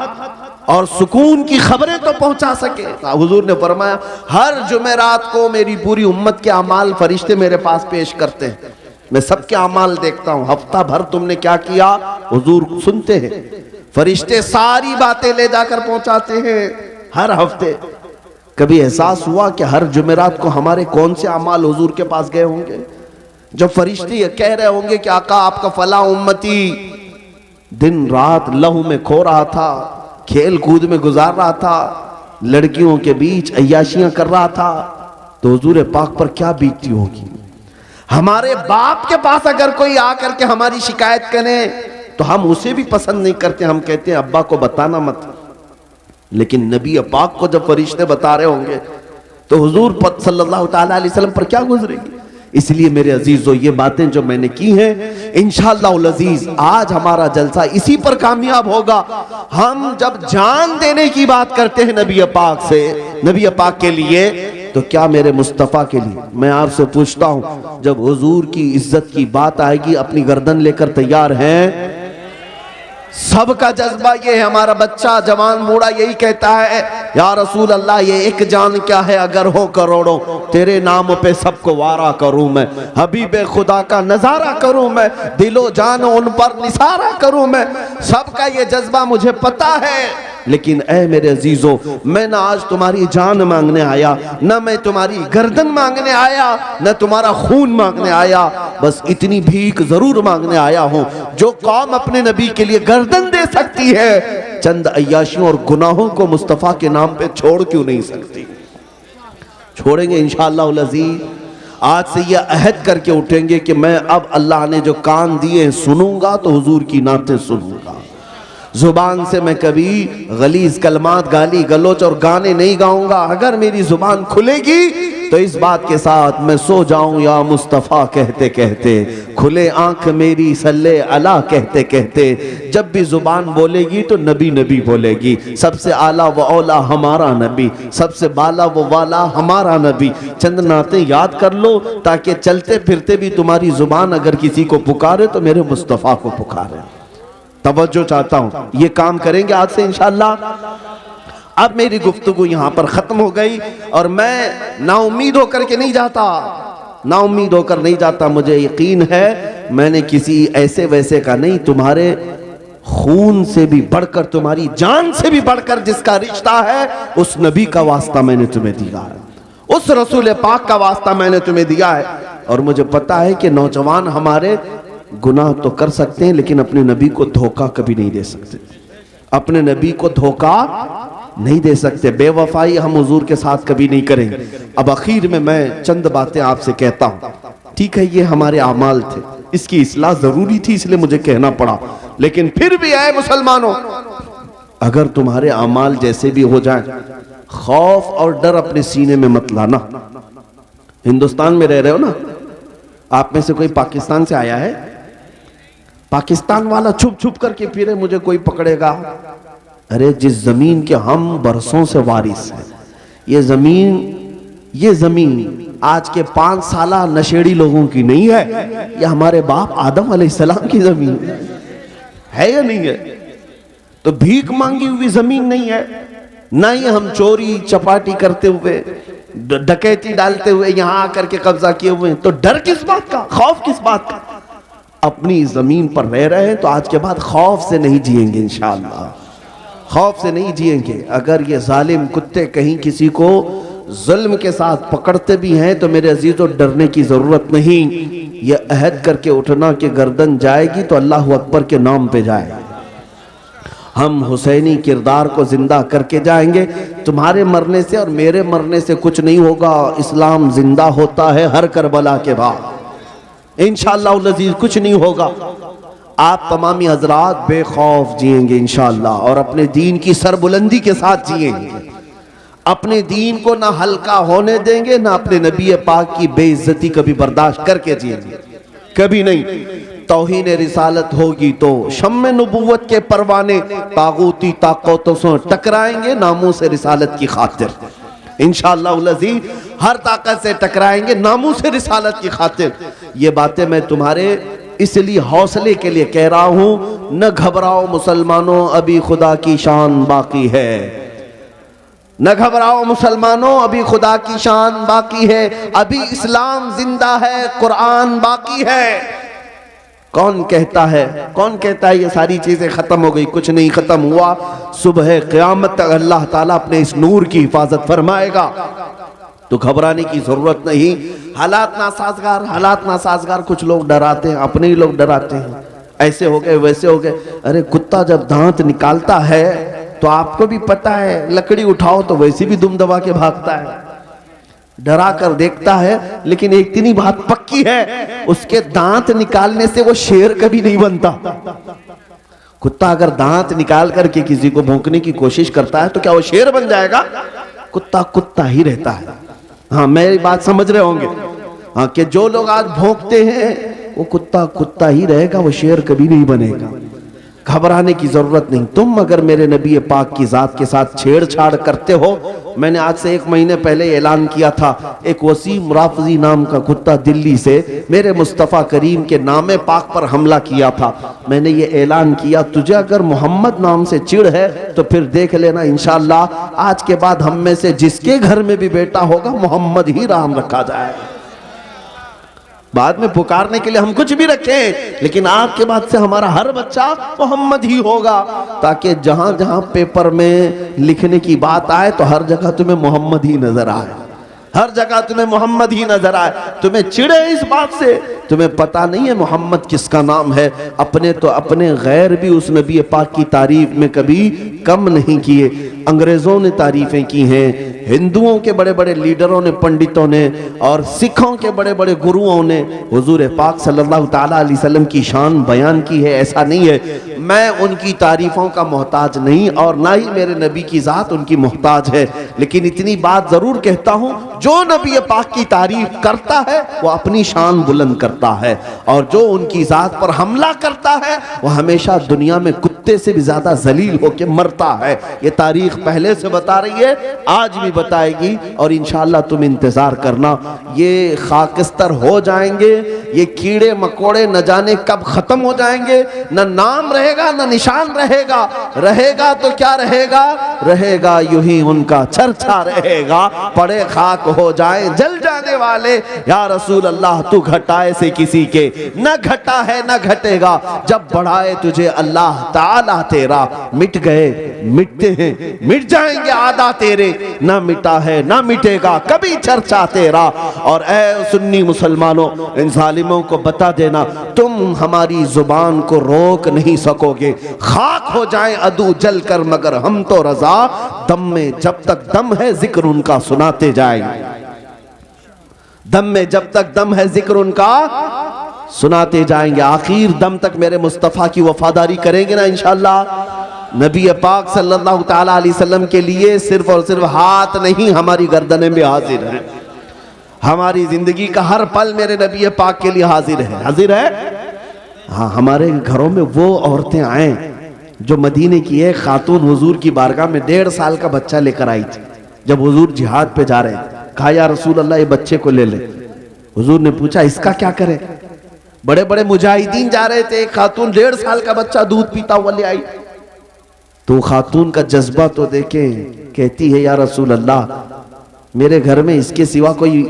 और सुकून की खबरें तो पहुंचा सके। हुजूर ने फरमाया, हर जुमेरात को मेरी पूरी उम्मत के अमाल फरिश्ते मेरे पास पेश करते हैं, मैं सबके अमाल देखता हूं। हफ्ता भर तुमने क्या किया हुजूर सुनते हैं, फरिश्ते सारी बातें ले जाकर पहुंचाते हैं हर हफ्ते। कभी एहसास हुआ कि हर जुमेरात को हमारे कौन से अमाल हुजूर के पास गए होंगे? जब फरिश्ते ये कह रहे होंगे कि आका आपका फला उम्मती दिन रात लहू में खो रहा था, खेल कूद में गुजार रहा था, लड़कियों के बीच अय्याशियां कर रहा था, तो हुजूर पाक पर क्या बीतती होगी? हमारे बाप के पास अगर कोई आकर के हमारी शिकायत करे तो हम उसे भी पसंद नहीं करते, हम कहते हैं अब्बा को बताना मत। लेकिन नबी पाक को जब फरिश्ते बता रहे होंगे तो हुजूर सल्लल्लाहु ताला अलैहि वसल्लम पर क्या गुजरेगी? इसलिए मेरे अजीजों, ये बातें जो मैंने की हैं, इंशाअल्लाह अजीज आज हमारा जलसा इसी पर कामयाब होगा। हम जब जान देने की बात करते हैं नबी पाक से, नबी पाक के लिए, तो क्या मेरे मुस्तफ़ा के लिए? मैं आपसे पूछता हूं, जब हुजूर की इज्जत की बात आएगी अपनी गर्दन लेकर तैयार हैं? सबका जज्बा ये है, हमारा बच्चा जवान बूढ़ा यही कहता है, या रसूल अल्लाह ये एक जान क्या है अगर हो करोड़ों, तेरे नाम पे सबको वारा करूं मैं, हबीबे खुदा का नजारा करूं मैं, दिलो जान उन पर निसारा करूं मैं। सबका ये जज्बा मुझे पता है, लेकिन ऐ मेरे अजीजों, मैं ना आज तुम्हारी जान मांगने आया, ना मैं तुम्हारी गर्दन मांगने आया, ना तुम्हारा खून मांगने आया, बस इतनी भीख जरूर मांगने आया हूं, जो कौम अपने नबी के लिए गर्दन दे सकती है, चंद अय्याशियों और गुनाहों को मुस्तफ़ा के नाम पे छोड़ क्यों नहीं सकती? छोड़ेंगे इंशाअल्लाह अज़ीज़। आज से यह अहद करके उठेंगे कि मैं अब अल्लाह ने जो कान दिए सुनूंगा तो हुजूर की नातें सुनूंगा। जुबान से मैं कभी गलीज कलमात, गाली गलोच और गाने नहीं गाऊंगा। अगर मेरी जुबान खुलेगी तो इस बात के साथ मैं सो जाऊं या मुस्तफ़ा कहते कहते, खुले आंख मेरी सल्ले अला कहते कहते। जब भी जुबान बोलेगी तो नबी नबी बोलेगी, सबसे आला व औला हमारा नबी, सबसे बाला व वाला हमारा नबी। चंद नाते याद कर लो ताकि चलते फिरते भी तुम्हारी जुबान अगर किसी को पुकारे तो मेरे मुस्तफ़ा को पुकारे। तवज्जो चाहता हूं, ये काम करेंगे आज से इंशाअल्लाह। अब मेरी गुफ्तगू यहां पर खत्म हो गई और मैं नाउम्मीद होकर के नहीं जाता, नाउम्मीद होकर नहीं जाता। मुझे यकीन है मैंने किसी ऐसे वैसे का नहीं, तुम्हारे खून से भी बढ़कर, तुम्हारी जान से भी बढ़कर जिसका रिश्ता है उस नबी का वास्ता मैंने तुम्हें दिया है, उस रसूल पाक का वास्ता मैंने तुम्हें दिया है। और मुझे पता है कि नौजवान हमारे गुनाह तो कर सकते हैं लेकिन अपने नबी को धोखा कभी नहीं दे सकते, अपने नबी को धोखा नहीं दे सकते, बेवफाई हम हुजूर के साथ कभी नहीं करेंगे। अब आखिर में मैं चंद बातें आपसे कहता हूं। ठीक है, ये हमारे अमाल थे, इसकी इस्लाह जरूरी थी इसलिए मुझे कहना पड़ा, लेकिन फिर भी आए मुसलमानों, अगर तुम्हारे अमाल जैसे भी हो जाए, खौफ और डर अपने सीने में मत लाना। हिंदुस्तान में रह रहे हो ना, आप में से कोई पाकिस्तान से आया है? पाकिस्तान वाला छुप छुप करके फिरे, मुझे कोई पकड़ेगा। अरे जिस जमीन के हम बरसों से वारिस हैं, ये जमीन आज के 5 साला नशेड़ी लोगों की नहीं है, ये हमारे बाप आदम अलैहिस्सलाम की जमीन है या नहीं है? तो भीख मांगी हुई जमीन नहीं है, ना ही हम चोरी चपाटी करते हुए डकैती डालते हुए यहां आकर के कब्जा किए हुए हैं। तो डर किस बात का, खौफ किस बात का? अपनी जमीन पर रह रहे हैं तो आज के बाद खौफ से नहीं जिएंगे इंशाअल्लाह, खौफ से नहीं जिएंगे। अगर ये जालिम कुत्ते कहीं किसी को जुल्म के साथ पकड़ते भी हैं तो मेरे अजीजों डरने की जरूरत नहीं। ये अहद करके उठना कि गर्दन जाएगी तो अल्लाह अकबर के नाम पे जाए। हम हुसैनी किरदार को जिंदा करके जाएंगे। तुम्हारे मरने से और मेरे मरने से कुछ नहीं होगा। इस्लाम जिंदा होता है हर करबला के बाद। इंशाअल्लाह अज़ीज़ कुछ नहीं होगा। आप तमामी हजरात बेखौफ जिएंगे इंशाअल्लाह और अपने दीन की सरबुलंदी के साथ जिएंगे। अपने दीन को ना हल्का होने देंगे, ना अपने नबी पाक की बेइज्जती कभी बर्दाश्त करके जिएंगे, कभी नहीं। तौहीन रिसालत होगी तो शम्मे नबुव्वत के परवाने तागूती ताकतों से टकराएंगे नामूस रिसालत की खातिर। इंशाअल्लाह अज़ीज़ हर ताकत से टकराएंगे नामूस रिसालत की खातिर। ये बातें मैं तुम्हारे इसलिए हौसले के लिए कह रहा हूं। न घबराओ मुसलमानों, अभी खुदा की शान बाकी है। न घबराओ मुसलमानों, अभी खुदा की शान बाकी है। अभी इस्लाम जिंदा है, कुरान बाकी है। कौन कहता है, कौन कहता है ये सारी चीजें खत्म हो गई? कुछ नहीं खत्म हुआ। सुबह क़यामत तक अल्लाह ताला अपने इस नूर की हिफाजत फरमाएगा, तो घबराने की जरूरत नहीं। हालात नासाजगार कुछ लोग डराते हैं, अपने ही लोग डराते हैं, ऐसे हो गए वैसे हो गए। अरे कुत्ता जब दांत निकालता है तो आपको भी पता है, लकड़ी उठाओ तो वैसे भी दुम दबा के भागता है, डरा कर देखता है। लेकिन एक इतनी बात पक्की है, उसके दांत निकालने से वो शेर कभी नहीं बनता। कुत्ता अगर दांत निकाल करके किसी को भौंकने की कोशिश करता है तो क्या वो शेर बन जाएगा? कुत्ता कुत्ता ही रहता है। हाँ, मेरी बात समझ रहे होंगे। हाँ, कि जो लोग आज भौंकते हैं वो कुत्ता कुत्ता ही रहेगा, वो शेर कभी नहीं बनेगा। घबराने की जरूरत नहीं। तुम अगर मेरे नबी पाक की जात के साथ छेड़छाड़ करते हो, मैंने आज से 1 महीने पहले ऐलान किया था, एक वसीम राफजी नाम का कुत्ता दिल्ली से मेरे मुस्तफ़ा करीम के नामे पाक पर हमला किया था। मैंने ये ऐलान किया, तुझे अगर मोहम्मद नाम से चिढ़ है तो फिर देख लेना, इंशाअल्लाह आज के बाद हम में से जिसके घर में भी बेटा होगा मोहम्मद ही नाम रखा जाएगा। बाद में पुकारने के लिए हम कुछ भी रखें, लेकिन आज के बाद से हमारा हर बच्चा मोहम्मद ही होगा, ताकि जहां जहां पेपर में लिखने की बात आए तो हर जगह तुम्हें मोहम्मद ही नजर आए, हर जगह तुम्हें मोहम्मद ही नजर आए। तुम्हें चिढ़े इस बात से, तुम्हें पता नहीं है मोहम्मद किसका नाम है। अपने तो अपने, गैर भी उस नबी पाक की तारीफ में कभी कम नहीं किए। अंग्रेजों ने तारीफें की हैं, हिंदुओं के बड़े बड़े लीडरों ने, पंडितों ने, और सिखों के बड़े बड़े गुरुओं ने हुजूर पाक सल्लल्लाहु ताला अलैहि वसल्लम की शान बयान की है। ऐसा नहीं है, मैं उनकी तारीफों का मोहताज नहीं और ना ही मेरे नबी की जात उनकी मोहताज है। लेकिन इतनी बात जरूर कहता हूं, जो नबी पाक की तारीफ करता है वो अपनी शान बुलंद करता है, और जो उनकी जात पर हमला करता है वो हमेशा दुनिया में कुत्ते से भी ज्यादा जलील होकर मरता है। ये तारीख पहले से बता रही है, आज भी बताएगी, और इंशाअल्लाह तुम इंतजार करना। ये खाकिस्तर हो जाएंगे, ये कीड़े मकोड़े न जाने कब खत्म हो जाएंगे। न नाम रहेगा न निशान रहेगा। रहेगा तो क्या रहेगा? रहेगा यूं ही उनका चर्चा रहेगा। पड़े खाक हो जाए जल जाने वाले, या रसूल अल्लाह तू घटाए से किसी के न घटा है न घटेगा। जब बढ़ाए तुझे अल्लाह ताला तेरा, मिट गए मिटते हैं मिट जाएंगे आदा तेरे, न मिटा है न मिटेगा कभी चर्चा तेरा। और ऐ सुन्नी मुसलमानों, इन जालिमों को बता देना, तुम हमारी जुबान को रोक नहीं सकोगे। खाक हो जाए अदू जल कर मगर हम तो रजा, दम में जब तक दम है जिक्र उनका सुनाते जाएंगे। दम में जब तक दम है जिक्र उनका सुनाते जाएंगे। आखिर दम तक मेरे मुस्तफ़ा की वफादारी करेंगे ना इंशाअल्लाह। नबी पाक सल्लल्लाहु ताला अलैहि वसल्लम के लिए सिर्फ और सिर्फ हाथ नहीं, हमारी गर्दनें भी हाजिर है। हमारी जिंदगी का हर पल मेरे नबी पाक के लिए हाजिर है, हाजिर है। हाँ, हमारे घरों में वो औरतें आए जो मदीने की एक खातून हुजूर की बारगाह में 1.5 साल का बच्चा लेकर आई थी। जब हुजूर जिहाद पे जा रहे थे, कहा या रसूल अल्लाह ये बच्चे को ले ले। हुजूर ने पूछा इसका क्या करें? बड़े बड़े मुजाहिदीन जा रहे थे, एक खातून 1.5 साल का बच्चा दूध पीता हुआ ले आई। तो खातून का जज्बा तो देखें, कहती है या रसूल अल्लाह मेरे घर में इसके सिवा कोई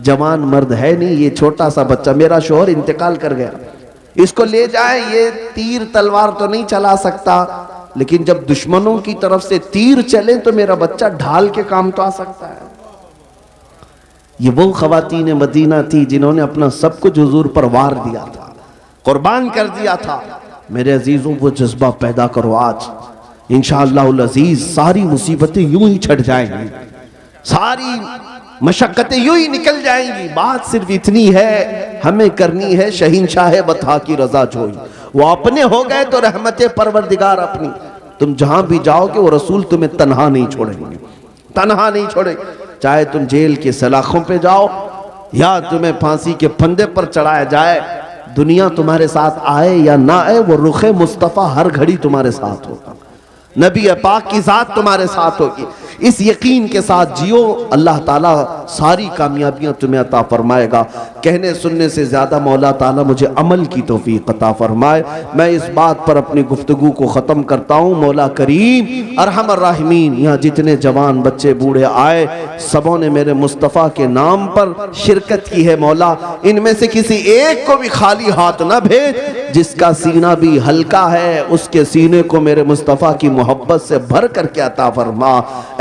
जवान मर्द है नहीं, ये छोटा सा बच्चा, मेरा शोहर इंतकाल कर गया, इसको ले जाए, ये तीर तलवार तो नहीं चला सकता, लेकिन जब दुश्मनों की तरफ से तीर चले तो मेरा बच्चा ढाल के काम तो आ सकता है। ये वो खवातीन मदीना थी जिन्होंने अपना सब कुछ हुजूर पर वार दिया था, कुर्बान कर दिया था। मेरे अजीजों, वो जज्बा पैदा करो आज, इंशाअल्लाह अजीज सारी मुसीबतें यूं ही छट जाएंगी, सारी मशक्कतें यूं ही निकल जाएंगी। बात सिर्फ इतनी है, हमें करनी है शहींशाह बता की रजा जोई। वो अपने हो गए तो रहमते परवरदिगार अपनी। तुम जहां भी जाओगे वो रसूल तुम्हें तन्हा नहीं छोड़ेंगे, तन्हा नहीं छोड़ेंगे। चाहे तुम जेल के सलाखों पे जाओ या तुम्हें फांसी के फंदे पर चढ़ाया जाए, दुनिया तुम्हारे साथ आए या ना आए, वो रुखे मुस्तफ़ा हर घड़ी तुम्हारे साथ होगा, नबी पाक की जात तुम्हारे साथ होगी। इस यकीन के साथ जियो, अल्लाह ताला सारी कामयाबियां तुम्हें अता फरमाएगा। कहने सुनने से ज्यादा मौला ताला मुझे अमल की तौफीक अता फरमाए। मैं इस बात पर अपनी गुफ्तगू को ख़त्म करता हूँ। मौला करीम अरहमर राहिमीन, यहाँ जितने जवान बच्चे बूढ़े आए, सबों ने मेरे मुस्तफ़ा के नाम पर शिरकत की है। मौला, इनमें से किसी एक को भी खाली हाथ ना भेज, जिसका सीना भी हल्का है उसके सीने को मेरे मुस्तफ़ा की मोहब्बत से भर करके अता फरमा।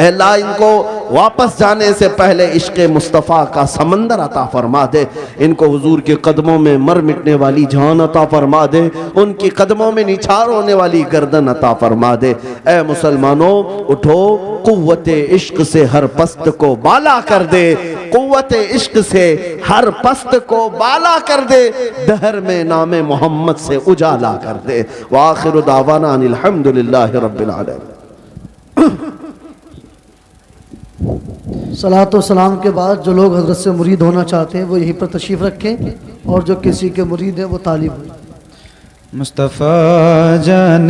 अल्लाह, इनको वापस जाने से पहले इश्क़ मुस्तफ़ा का समंदर अता फरमा दे, इनको हुजूर के कदमों में मर मिटने वाली जान अता फरमा दे, उनकी कदमों में निछार होने वाली गर्दन अता फरमा दे। ए मुसलमानों, उठो, कुव्वते इश्क से हर पस्त को बाला कर दे, कुव्वते इश्क से हर पस्त को बाला कर दे, दहर में नामे मोहम्मद से उजाला कर दे। व आखिरु दावाना अनिल हम्दुलिल्लाहि रब्बिल आलमीन। सलातो सलाम के बाद जो लोग हजरत से मुरीद होना चाहते हैं वो यहीं पर तशरीफ़ रखें, और जो किसी के मुरीद हैं वो तालिब। मुस्तफ़ा जान